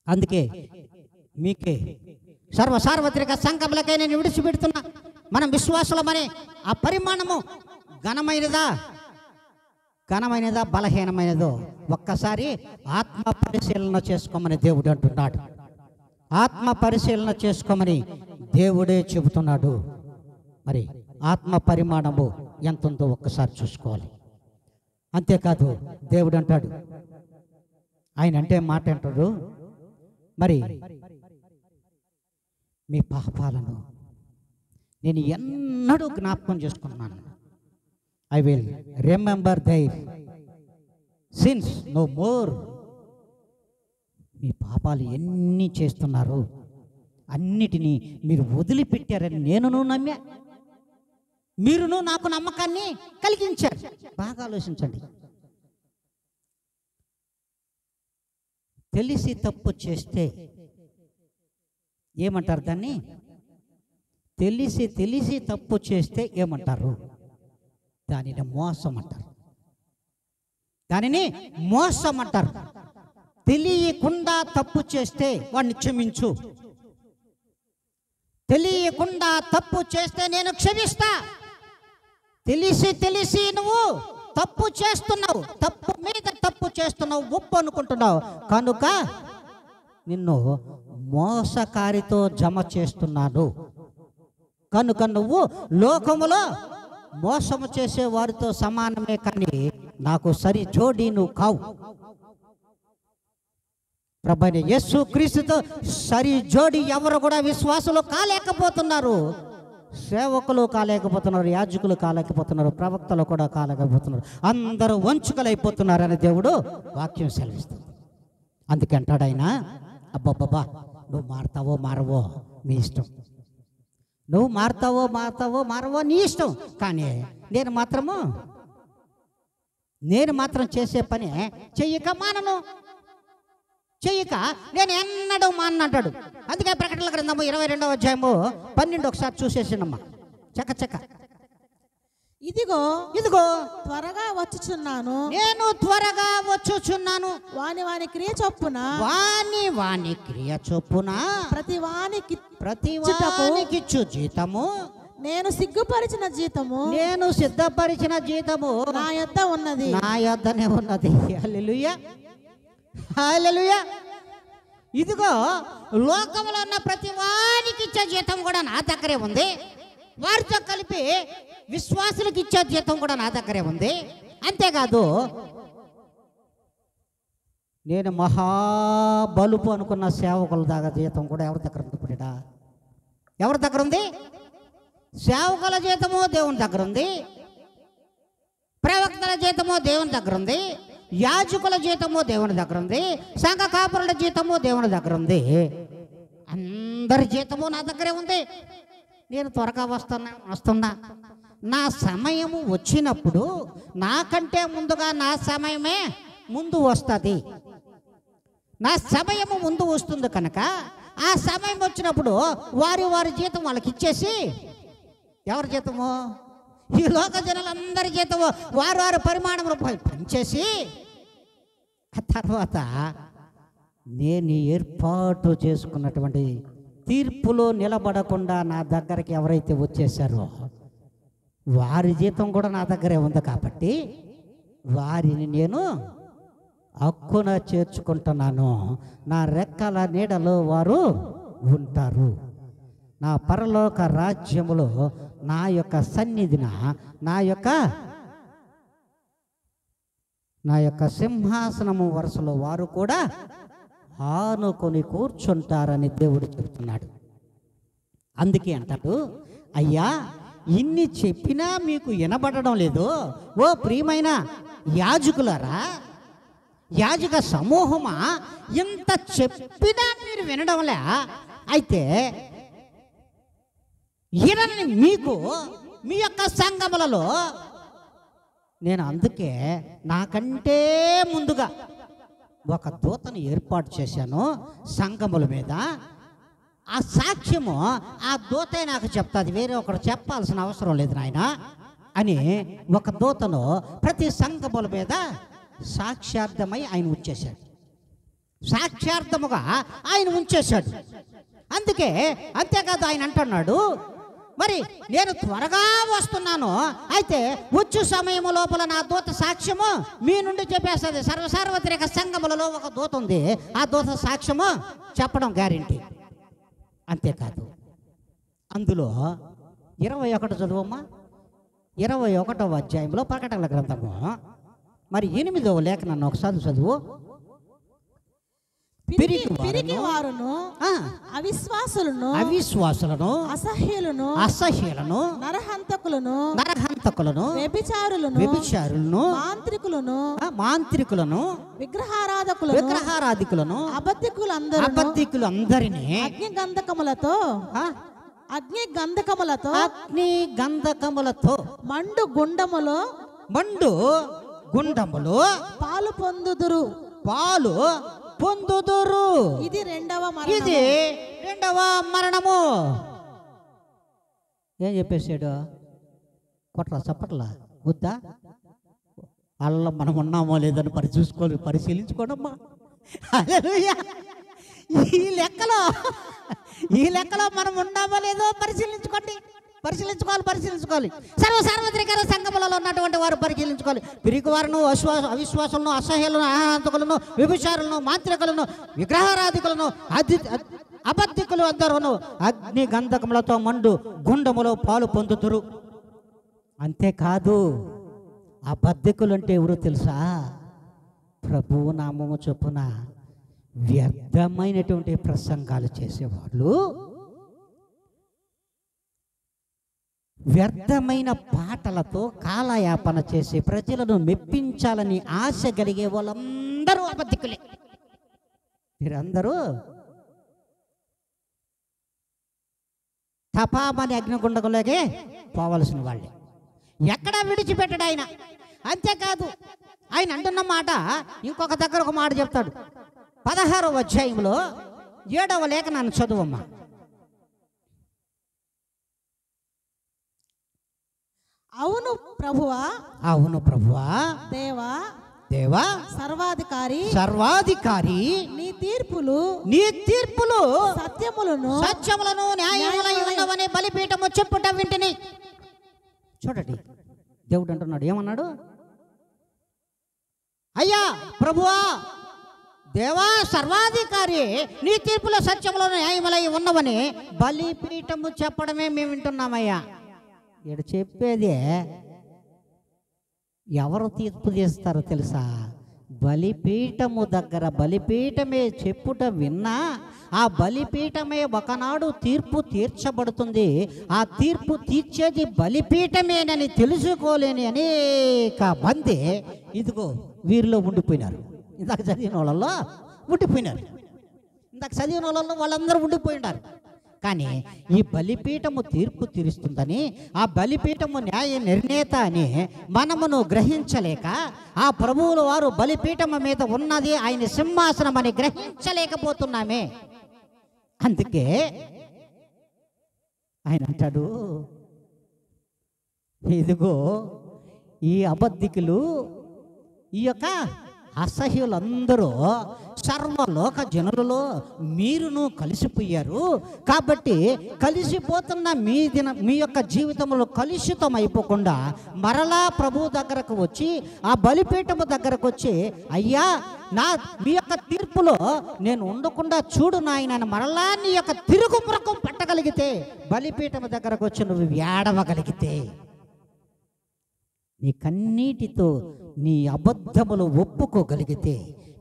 అందుకే మీకే సార్వత్రిక సంఘములకై నేను విడిచిపెడుతున్నా. మనం విశ్వాసులమనే ఆ పరిమాణము ఘనమైనదా బలహీనమైనదో ఒక్కసారి ఆత్మ పరిశీలన చేసుకోమని దేవుడు అంటున్నాడు. ఆత్మ పరిశీలన చేసుకోమని దేవుడే చెబుతున్నాడు. మరి ఆత్మ పరిమాణము ఎంత ఉందో ఒక్కసారి చూసుకోవాలి. అంతేకాదు దేవుడు అంటాడు, ఆయన అంటే మాట అంటాడు, మరి మీ పాపాలను నేను ఎన్నడూ జ్ఞాపకం చేసుకున్నాను. I will remember their sins no more. మీ పాపాలు ఎన్ని చేస్తున్నారు అన్నిటినీ మీరు వదిలిపెట్టారని నేనును నమ్మా, మీరును నాకు నమ్మకాన్ని కలిగించారు. బాగా ఆలోచించండి. తెలిసి తప్పు చేస్తే ఏమంటారు? దాన్ని తెలిసి తప్పు చేస్తే ఏమంటారు? దానిని మోసం అంటారు. దానిని మోసం అంటారు. తెలియకుండా తప్పు చేస్తే వాడిని క్షమించు. తెలియకుండా తప్పు చేస్తే నేను క్షమిస్తా. తెలిసి నువ్వు తప్పు చేస్తున్నావు, తప్పు మీద తప్పు చేస్తున్నావు, ఉప్పు అనుకుంటున్నావు కనుక నిన్ను మోసకారితో జమ చేస్తున్నాను. కనుక నువ్వు లోకములో మోసము చేసే వారితో సమానమే, కానీ నాకు సరి జోడి నువ్వు కావు. ప్రభువైన యేసు క్రీస్తుతో సరి జోడి ఎవరు కూడా విశ్వాసులు కాలేకపోతున్నారు. సేవకులు కాలేకపోతున్నారు, యాజకులు కాలేకపోతున్నారు, ప్రవక్తలు కూడా కాలేకపోతున్నారు. అందరూ వంచుకలైపోతున్నారని దేవుడు వాక్యం సెలవిస్తుంది. అందుకే అంటాడు ఆయన, అబ్బబ్బబ్బా నువ్వు మారతావో మారవో మీ ఇష్టం, నువ్వు మారతావో మారవో నీ ఇష్టం, కానీ నేను మాత్రం చేసే పని చెయ్యక మానను, చెయ్యక నేను ఎన్నడూ మానంటాడు. అందుకే ప్రకటనల గ్రంథము 22వ అధ్యాయము 12 ఒకసారి చూసేసినమ్మా చక్క. ఇదిగో త్వరగా వచ్చుచున్నాను, నేను త్వరగా వచ్చుచున్నాను. వాని క్రియ చొప్పున ప్రతి వానికిచ్చు జీతము, నేను సిద్ధపరిచిన జీతము నా యొద్ద ఉన్నది, నా యొద్దనే ఉన్నది. హల్లెలూయా, హల్లెలూయా. ఇదిగో లోకంలో ఉన్న ప్రతి వానికి ఇచ్చే జీతం కూడా నా దగ్గరే ఉంది. వారితో కలిపి విశ్వాసులకు ఇచ్చే జీతం కూడా నా దగ్గరే ఉంది. అంతేకాదు నేను మహాబలుపు అనుకున్న సేవకుల దగ్గర జీతం కూడా ఎవరి దగ్గర ఉంది? ఇప్పుడు ఎవరి దగ్గర ఉంది? సేవకుల జీతము దేవుని దగ్గర ఉంది, ప్రవక్తల జీతము దేవుని దగ్గర ఉంది, యాజకుల జీతము దేవుని దగ్గర ఉంది, సంఘ కాపురుల జీతము దేవుని దగ్గర ఉంది. అందరి జీతము నా దగ్గరే ఉంది. నేను త్వరగా వస్తున్నా. నా సమయము వచ్చినప్పుడు నాకంటే ముందుగా నా సమయమే ముందు వస్తుంది. నా సమయము ముందు వస్తుంది కనుక ఆ సమయం వచ్చినప్పుడు వారి జీతం వాళ్ళకి ఇచ్చేసి, ఎవరి జీతము? ఈ లోక జనులందరి జీతము వారి పరిమాణం రూపాయలు పనిచేసి, ఆ తర్వాత నేను ఏర్పాటు చేసుకున్నటువంటి తీర్పులో నిలబడకుండా నా దగ్గరికి ఎవరైతే వచ్చేసారో వారి జీతం కూడా నా దగ్గరే ఉంది. కాబట్టి వారిని నేను హక్కున చేర్చుకుంటున్నాను. నా రెక్కల నీడలో వారు ఉంటారు. నా పరలోక రాజ్యములో నా యొక్క సన్నిధిన నా యొక్క సింహాసనము వరుసలో వారు కూడా ఆనుకొని కూర్చుంటారని దేవుడు చెబుతున్నాడు. అందుకే అంటాడు, అయ్యా ఇన్ని చెప్పినా మీకు వినబడడం లేదు. ఓ ప్రియమైన యాజకులారా, యాజక సమూహమా, ఇంత చెప్పినా మీరు వినడంలే. అయితే ఈయనని మీకు మీ యొక్క సంఘములలో నేను అందుకే నాకంటే ముందుగా ఒక దూతను ఏర్పాటు చేశాను సంఘముల మీద. ఆ సాక్ష్యము ఆ దూతే నాకు చెప్తాది, వేరే ఒకరు చెప్పాల్సిన అవసరం లేదు నాయన అని ఒక దూతను ప్రతి సంఘముల మీద సాక్ష్యార్థమై ఆయన ఉంచేశాడు. సాక్ష్యార్థముగా ఆయన ఉంచేశాడు. అందుకే అంతేకాదు ఆయన అంటున్నాడు, మరి నేను త్వరగా వస్తున్నాను, అయితే వచ్చు సమయము లోపల నా దూత సాక్ష్యము మీ నుండి చెప్పేస్తుంది. సర్వసార్వత్రిక సంఘములలో ఒక దూత ఉంది, ఆ దూత సాక్ష్యము చెప్పడం గ్యారెంటీ. అంతేకాదు అందులో 21 చదువమ్మా, 21వ అధ్యాయంలో ప్రకటనల గ్రంథము మరి 8వ లేఖనాన్ని ఒకసారి చదువు. పిరికి వారును అవిశ్వాసులను అసహ్యులను నరహంతకులను వ్యభిచారులను మాంత్రికులను విగ్రహారాధికులను అబద్ధికులందరినీ అగ్ని గంధకములతో మండు గుండములో పాలు పొందుదురు. ఇది రెండవ మరణము. ఏం చెప్పేశాడు? కొట్ల చప్పట్ల వద్దా? వాళ్ళ మనం ఉన్నామో లేదని పరిశీలించుకోనమ్మా. హల్లెలూయా. ఈ లెక్కలో మనం ఉన్నామో లేదో పరిశీలించుకోవాలి. సార్వత్రిక సంఘములలో ఉన్నటువంటి వారు పరిశీలించుకోవాలి. పిరికి వారును, అవిశ్వాసులను, అసహ్యులను, అహంతకులను, వ్యభిచారులను, మాంత్రికులను, విగ్రహారాధికులను, అబద్ధికులు అందరూ అగ్ని గంధకములతో మండు గుండములో పాలు పొందుతురు. అంతేకాదు, అబద్ధికులు అంటే ఎవరు తెలుసా? ప్రభువు నామము చొప్పున వ్యర్థమైనటువంటి ప్రసంగాలు చేసేవాళ్ళు, వ్యర్థమైన పాటలతో కాలయాపన చేసి ప్రజలను మెప్పించాలని ఆశ కలిగే వాళ్ళందరూ అబద్ధికులే. మీరందరూ తపామని అగ్నిగుండకులకే పోవలసిన వాళ్ళే. ఎక్కడా విడిచిపెట్టడు ఆయన. అంతేకాదు, ఆయన అంటున్న మాట ఇంకొక దగ్గర ఒక మాట చెప్తాడు. 16వ అధ్యాయంలో 7వ లేఖనాన్ని చదువమ్మా. అవును ప్రభువా, దేవా సర్వాధికారి, నీ తీర్పులు సత్యములను న్యాయములై ఉన్నవని బలిపీఠము చెప్పుట వింటిని. చూడండి, దేవుడు అంటున్నాడు, ఏమన్నాడు? అయ్యా ప్రభువా, దేవా సర్వాధికారి, నీ తీర్పుల సత్యములను న్యాయములై ఉన్నవని బలిపీఠము చెప్పడమే మేము వింటున్నామయ్యా. ఇక్కడ చెప్పేదే ఎవరు తీర్పు చేస్తారో తెలుసా? బలిపీఠము దగ్గర బలిపీఠమే చెప్పుట విన్నా ఆ బలిపీఠమే ఒకనాడు తీర్పు తీర్చబడుతుంది. ఆ తీర్పు తీర్చేది బలిపీఠమేనని తెలుసుకోలేని అనేక మంది ఇదిగో వీరిలో ఉండిపోయినారు. ఇందాక చదివిన వాళ్ళల్లో ఉండిపోయినారు. వాళ్ళందరూ ఉండిపోయినారు. కానీ ఈ బలిపీఠము తీర్పు తీరుస్తుందని, ఆ బలిపీఠము న్యాయ నిర్ణేత అని మనమును గ్రహించలేక, ఆ ప్రభువుల వారు బలిపీఠము మీద ఉన్నది ఆయన సింహాసనం అని గ్రహించలేకపోతున్నామే. అందుకే ఆయన అంటాడు, ఇదిగో ఈ అబద్ధికులు, ఈ యొక్క అసహ్యులందరూ సర్వలోక జనులలో మీరును కలిసిపోయారు. కాబట్టి కలిసిపోతున్న మీ యొక్క జీవితంలో కలుషితం అయిపోకుండా మరలా ప్రభు దగ్గరకు వచ్చి, ఆ బలిపీఠము దగ్గరకు వచ్చి, అయ్యా మీ యొక్క తీర్పులో నేను ఉండకుండా చూడు నాయన, మరలా నీ యొక్క తిరుగు మురకం పట్టగలిగితే, బలిపీఠము దగ్గరకు వచ్చి నువ్వు ఏడవగలిగితే, నీ కన్నీటితో నీ అబద్ధములు ఒప్పుకోగలిగితే,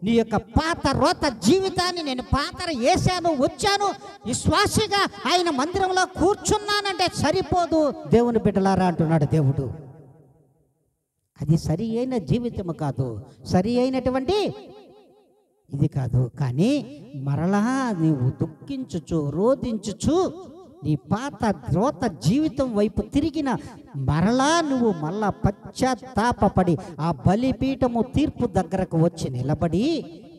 నీ యొక్క పాత రోత జీవితాన్ని నేను పాతర వేశాను, వచ్చాను, విశ్వాసిగా ఆయన మందిరంలో కూర్చున్నానంటే సరిపోదు దేవుని బిడ్డలారా అంటున్నాడు దేవుడు. అది సరి అయిన జీవితము కాదు, సరి అయినటువంటి ఇది కాదు. కానీ మరలా నీవు దుఃఖించుచు రోధించుచు నీ పాత ద్రోత జీవితం వైపు తిరిగిన మరలా నువ్వు మళ్ళా పశ్చాత్తాపడి ఆ బలిపీఠము తీర్పు దగ్గరకు వచ్చి నిలబడి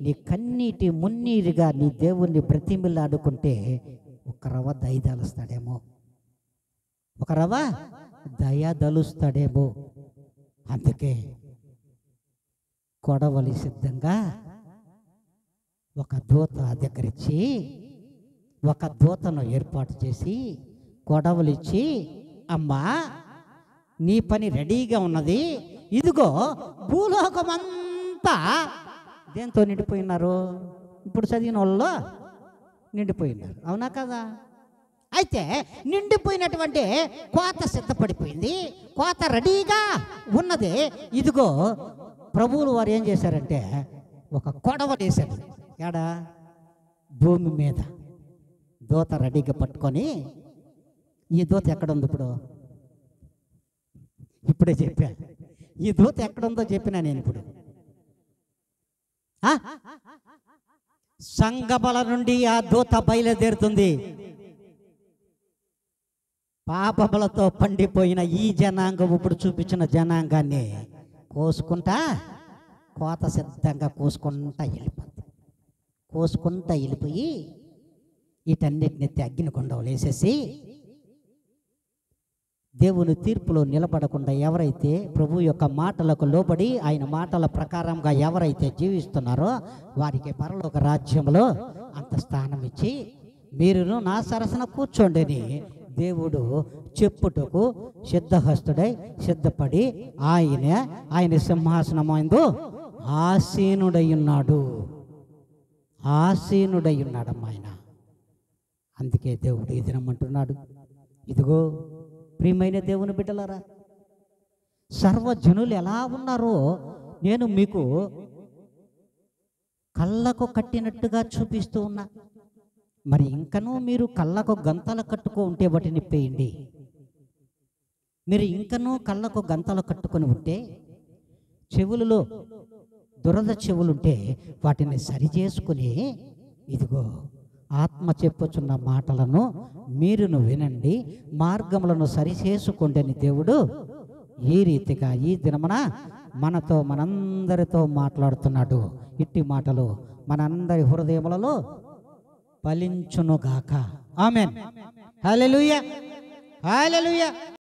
నీ కన్నీటి మున్నీరుగా నీ దేవుణ్ణి బ్రతిమిలాడుకుంటే ఒక రవ్వ దయదలుస్తాడేమో. అందుకే కొడవలి సిద్ధంగా ఒక దూత దగ్గరించి, ఒక దూతను ఏర్పాటు చేసి కొడవలిచ్చి, అమ్మా నీ పని రెడీగా ఉన్నది, ఇదిగో భూలోకమంతా దేంతో నిండిపోయినారు? ఇప్పుడు చదివిన వాళ్ళు నిండిపోయినారు, అవునా కదా? అయితే నిండిపోయినటువంటి కోత సిద్ధపడిపోయింది, కోత రెడీగా ఉన్నది. ఇదిగో ప్రభువులు వారు ఏం చేశారంటే ఒక కొడవ వేశారు. ఏడా? భూమి మీద దూత రెడీగా పట్టుకొని, ఈ దూత ఎక్కడుంది? ఇప్పుడే చెప్పా, ఈ దూత ఎక్కడుందో చెప్పినా నేను. ఇప్పుడు సంగబల నుండి ఆ దూత బయలుదేరుతుంది. పాపములతో పండిపోయిన ఈ జనాంగం ఇప్పుడు చూపించిన జనాంగాన్ని కోసుకుంటా, కోత సిద్ధంగా కోసుకుంటా వెళ్ళిపోయి వీటన్నిటిని అగ్ని కొండలు వేసేసి దేవుని తీర్పులో నిలబడకుండా ఎవరైతే ప్రభు యొక్క మాటలకు లోబడి ఆయన మాటల ప్రకారంగా ఎవరైతే జీవిస్తున్నారో వారికి పరలోక రాజ్యంలో అంత స్థానం ఇచ్చి మీరును నా సరసన కూర్చోండిని దేవుడు చెప్పుటకు సిద్ధహస్తుడై సిద్ధపడి ఆయన సింహాసనమందు ఆసీనుడై ఉన్నాడు. ఆసీనుడై ఉన్నాడమ్మా ఆయన. అందుకే దేవుడు ఈ దినం అంటున్నాడు, ఇదిగో ప్రియమైన దేవుని బిడ్డలారా, సర్వజనులు ఎలా ఉన్నారో నేను మీకు కళ్ళకు కట్టినట్టుగా చూపిస్తూ ఉన్నా. మరి ఇంకనూ మీరు కళ్ళకు గంతలు కట్టుకో ఉంటే వాటిని నిప్పేయండి. మీరు ఇంకనూ కళ్ళకు గంతలు కట్టుకొని ఉంటే, చెవులలో దురద చెవులుంటే వాటిని సరిచేసుకుని ఇదిగో ఆత్మ చెప్పుచున్న మాటలను మీరును వినండి, మార్గములను సరిచేసుకోండి అని దేవుడు ఈ రీతిగా ఈ దినమున మనందరితో మాట్లాడుతున్నాడు. ఇట్టి మాటలు మనందరి హృదయములలో ఫలించునుగాక. ఆమేన్. హల్లెలూయా, హల్లెలూయా.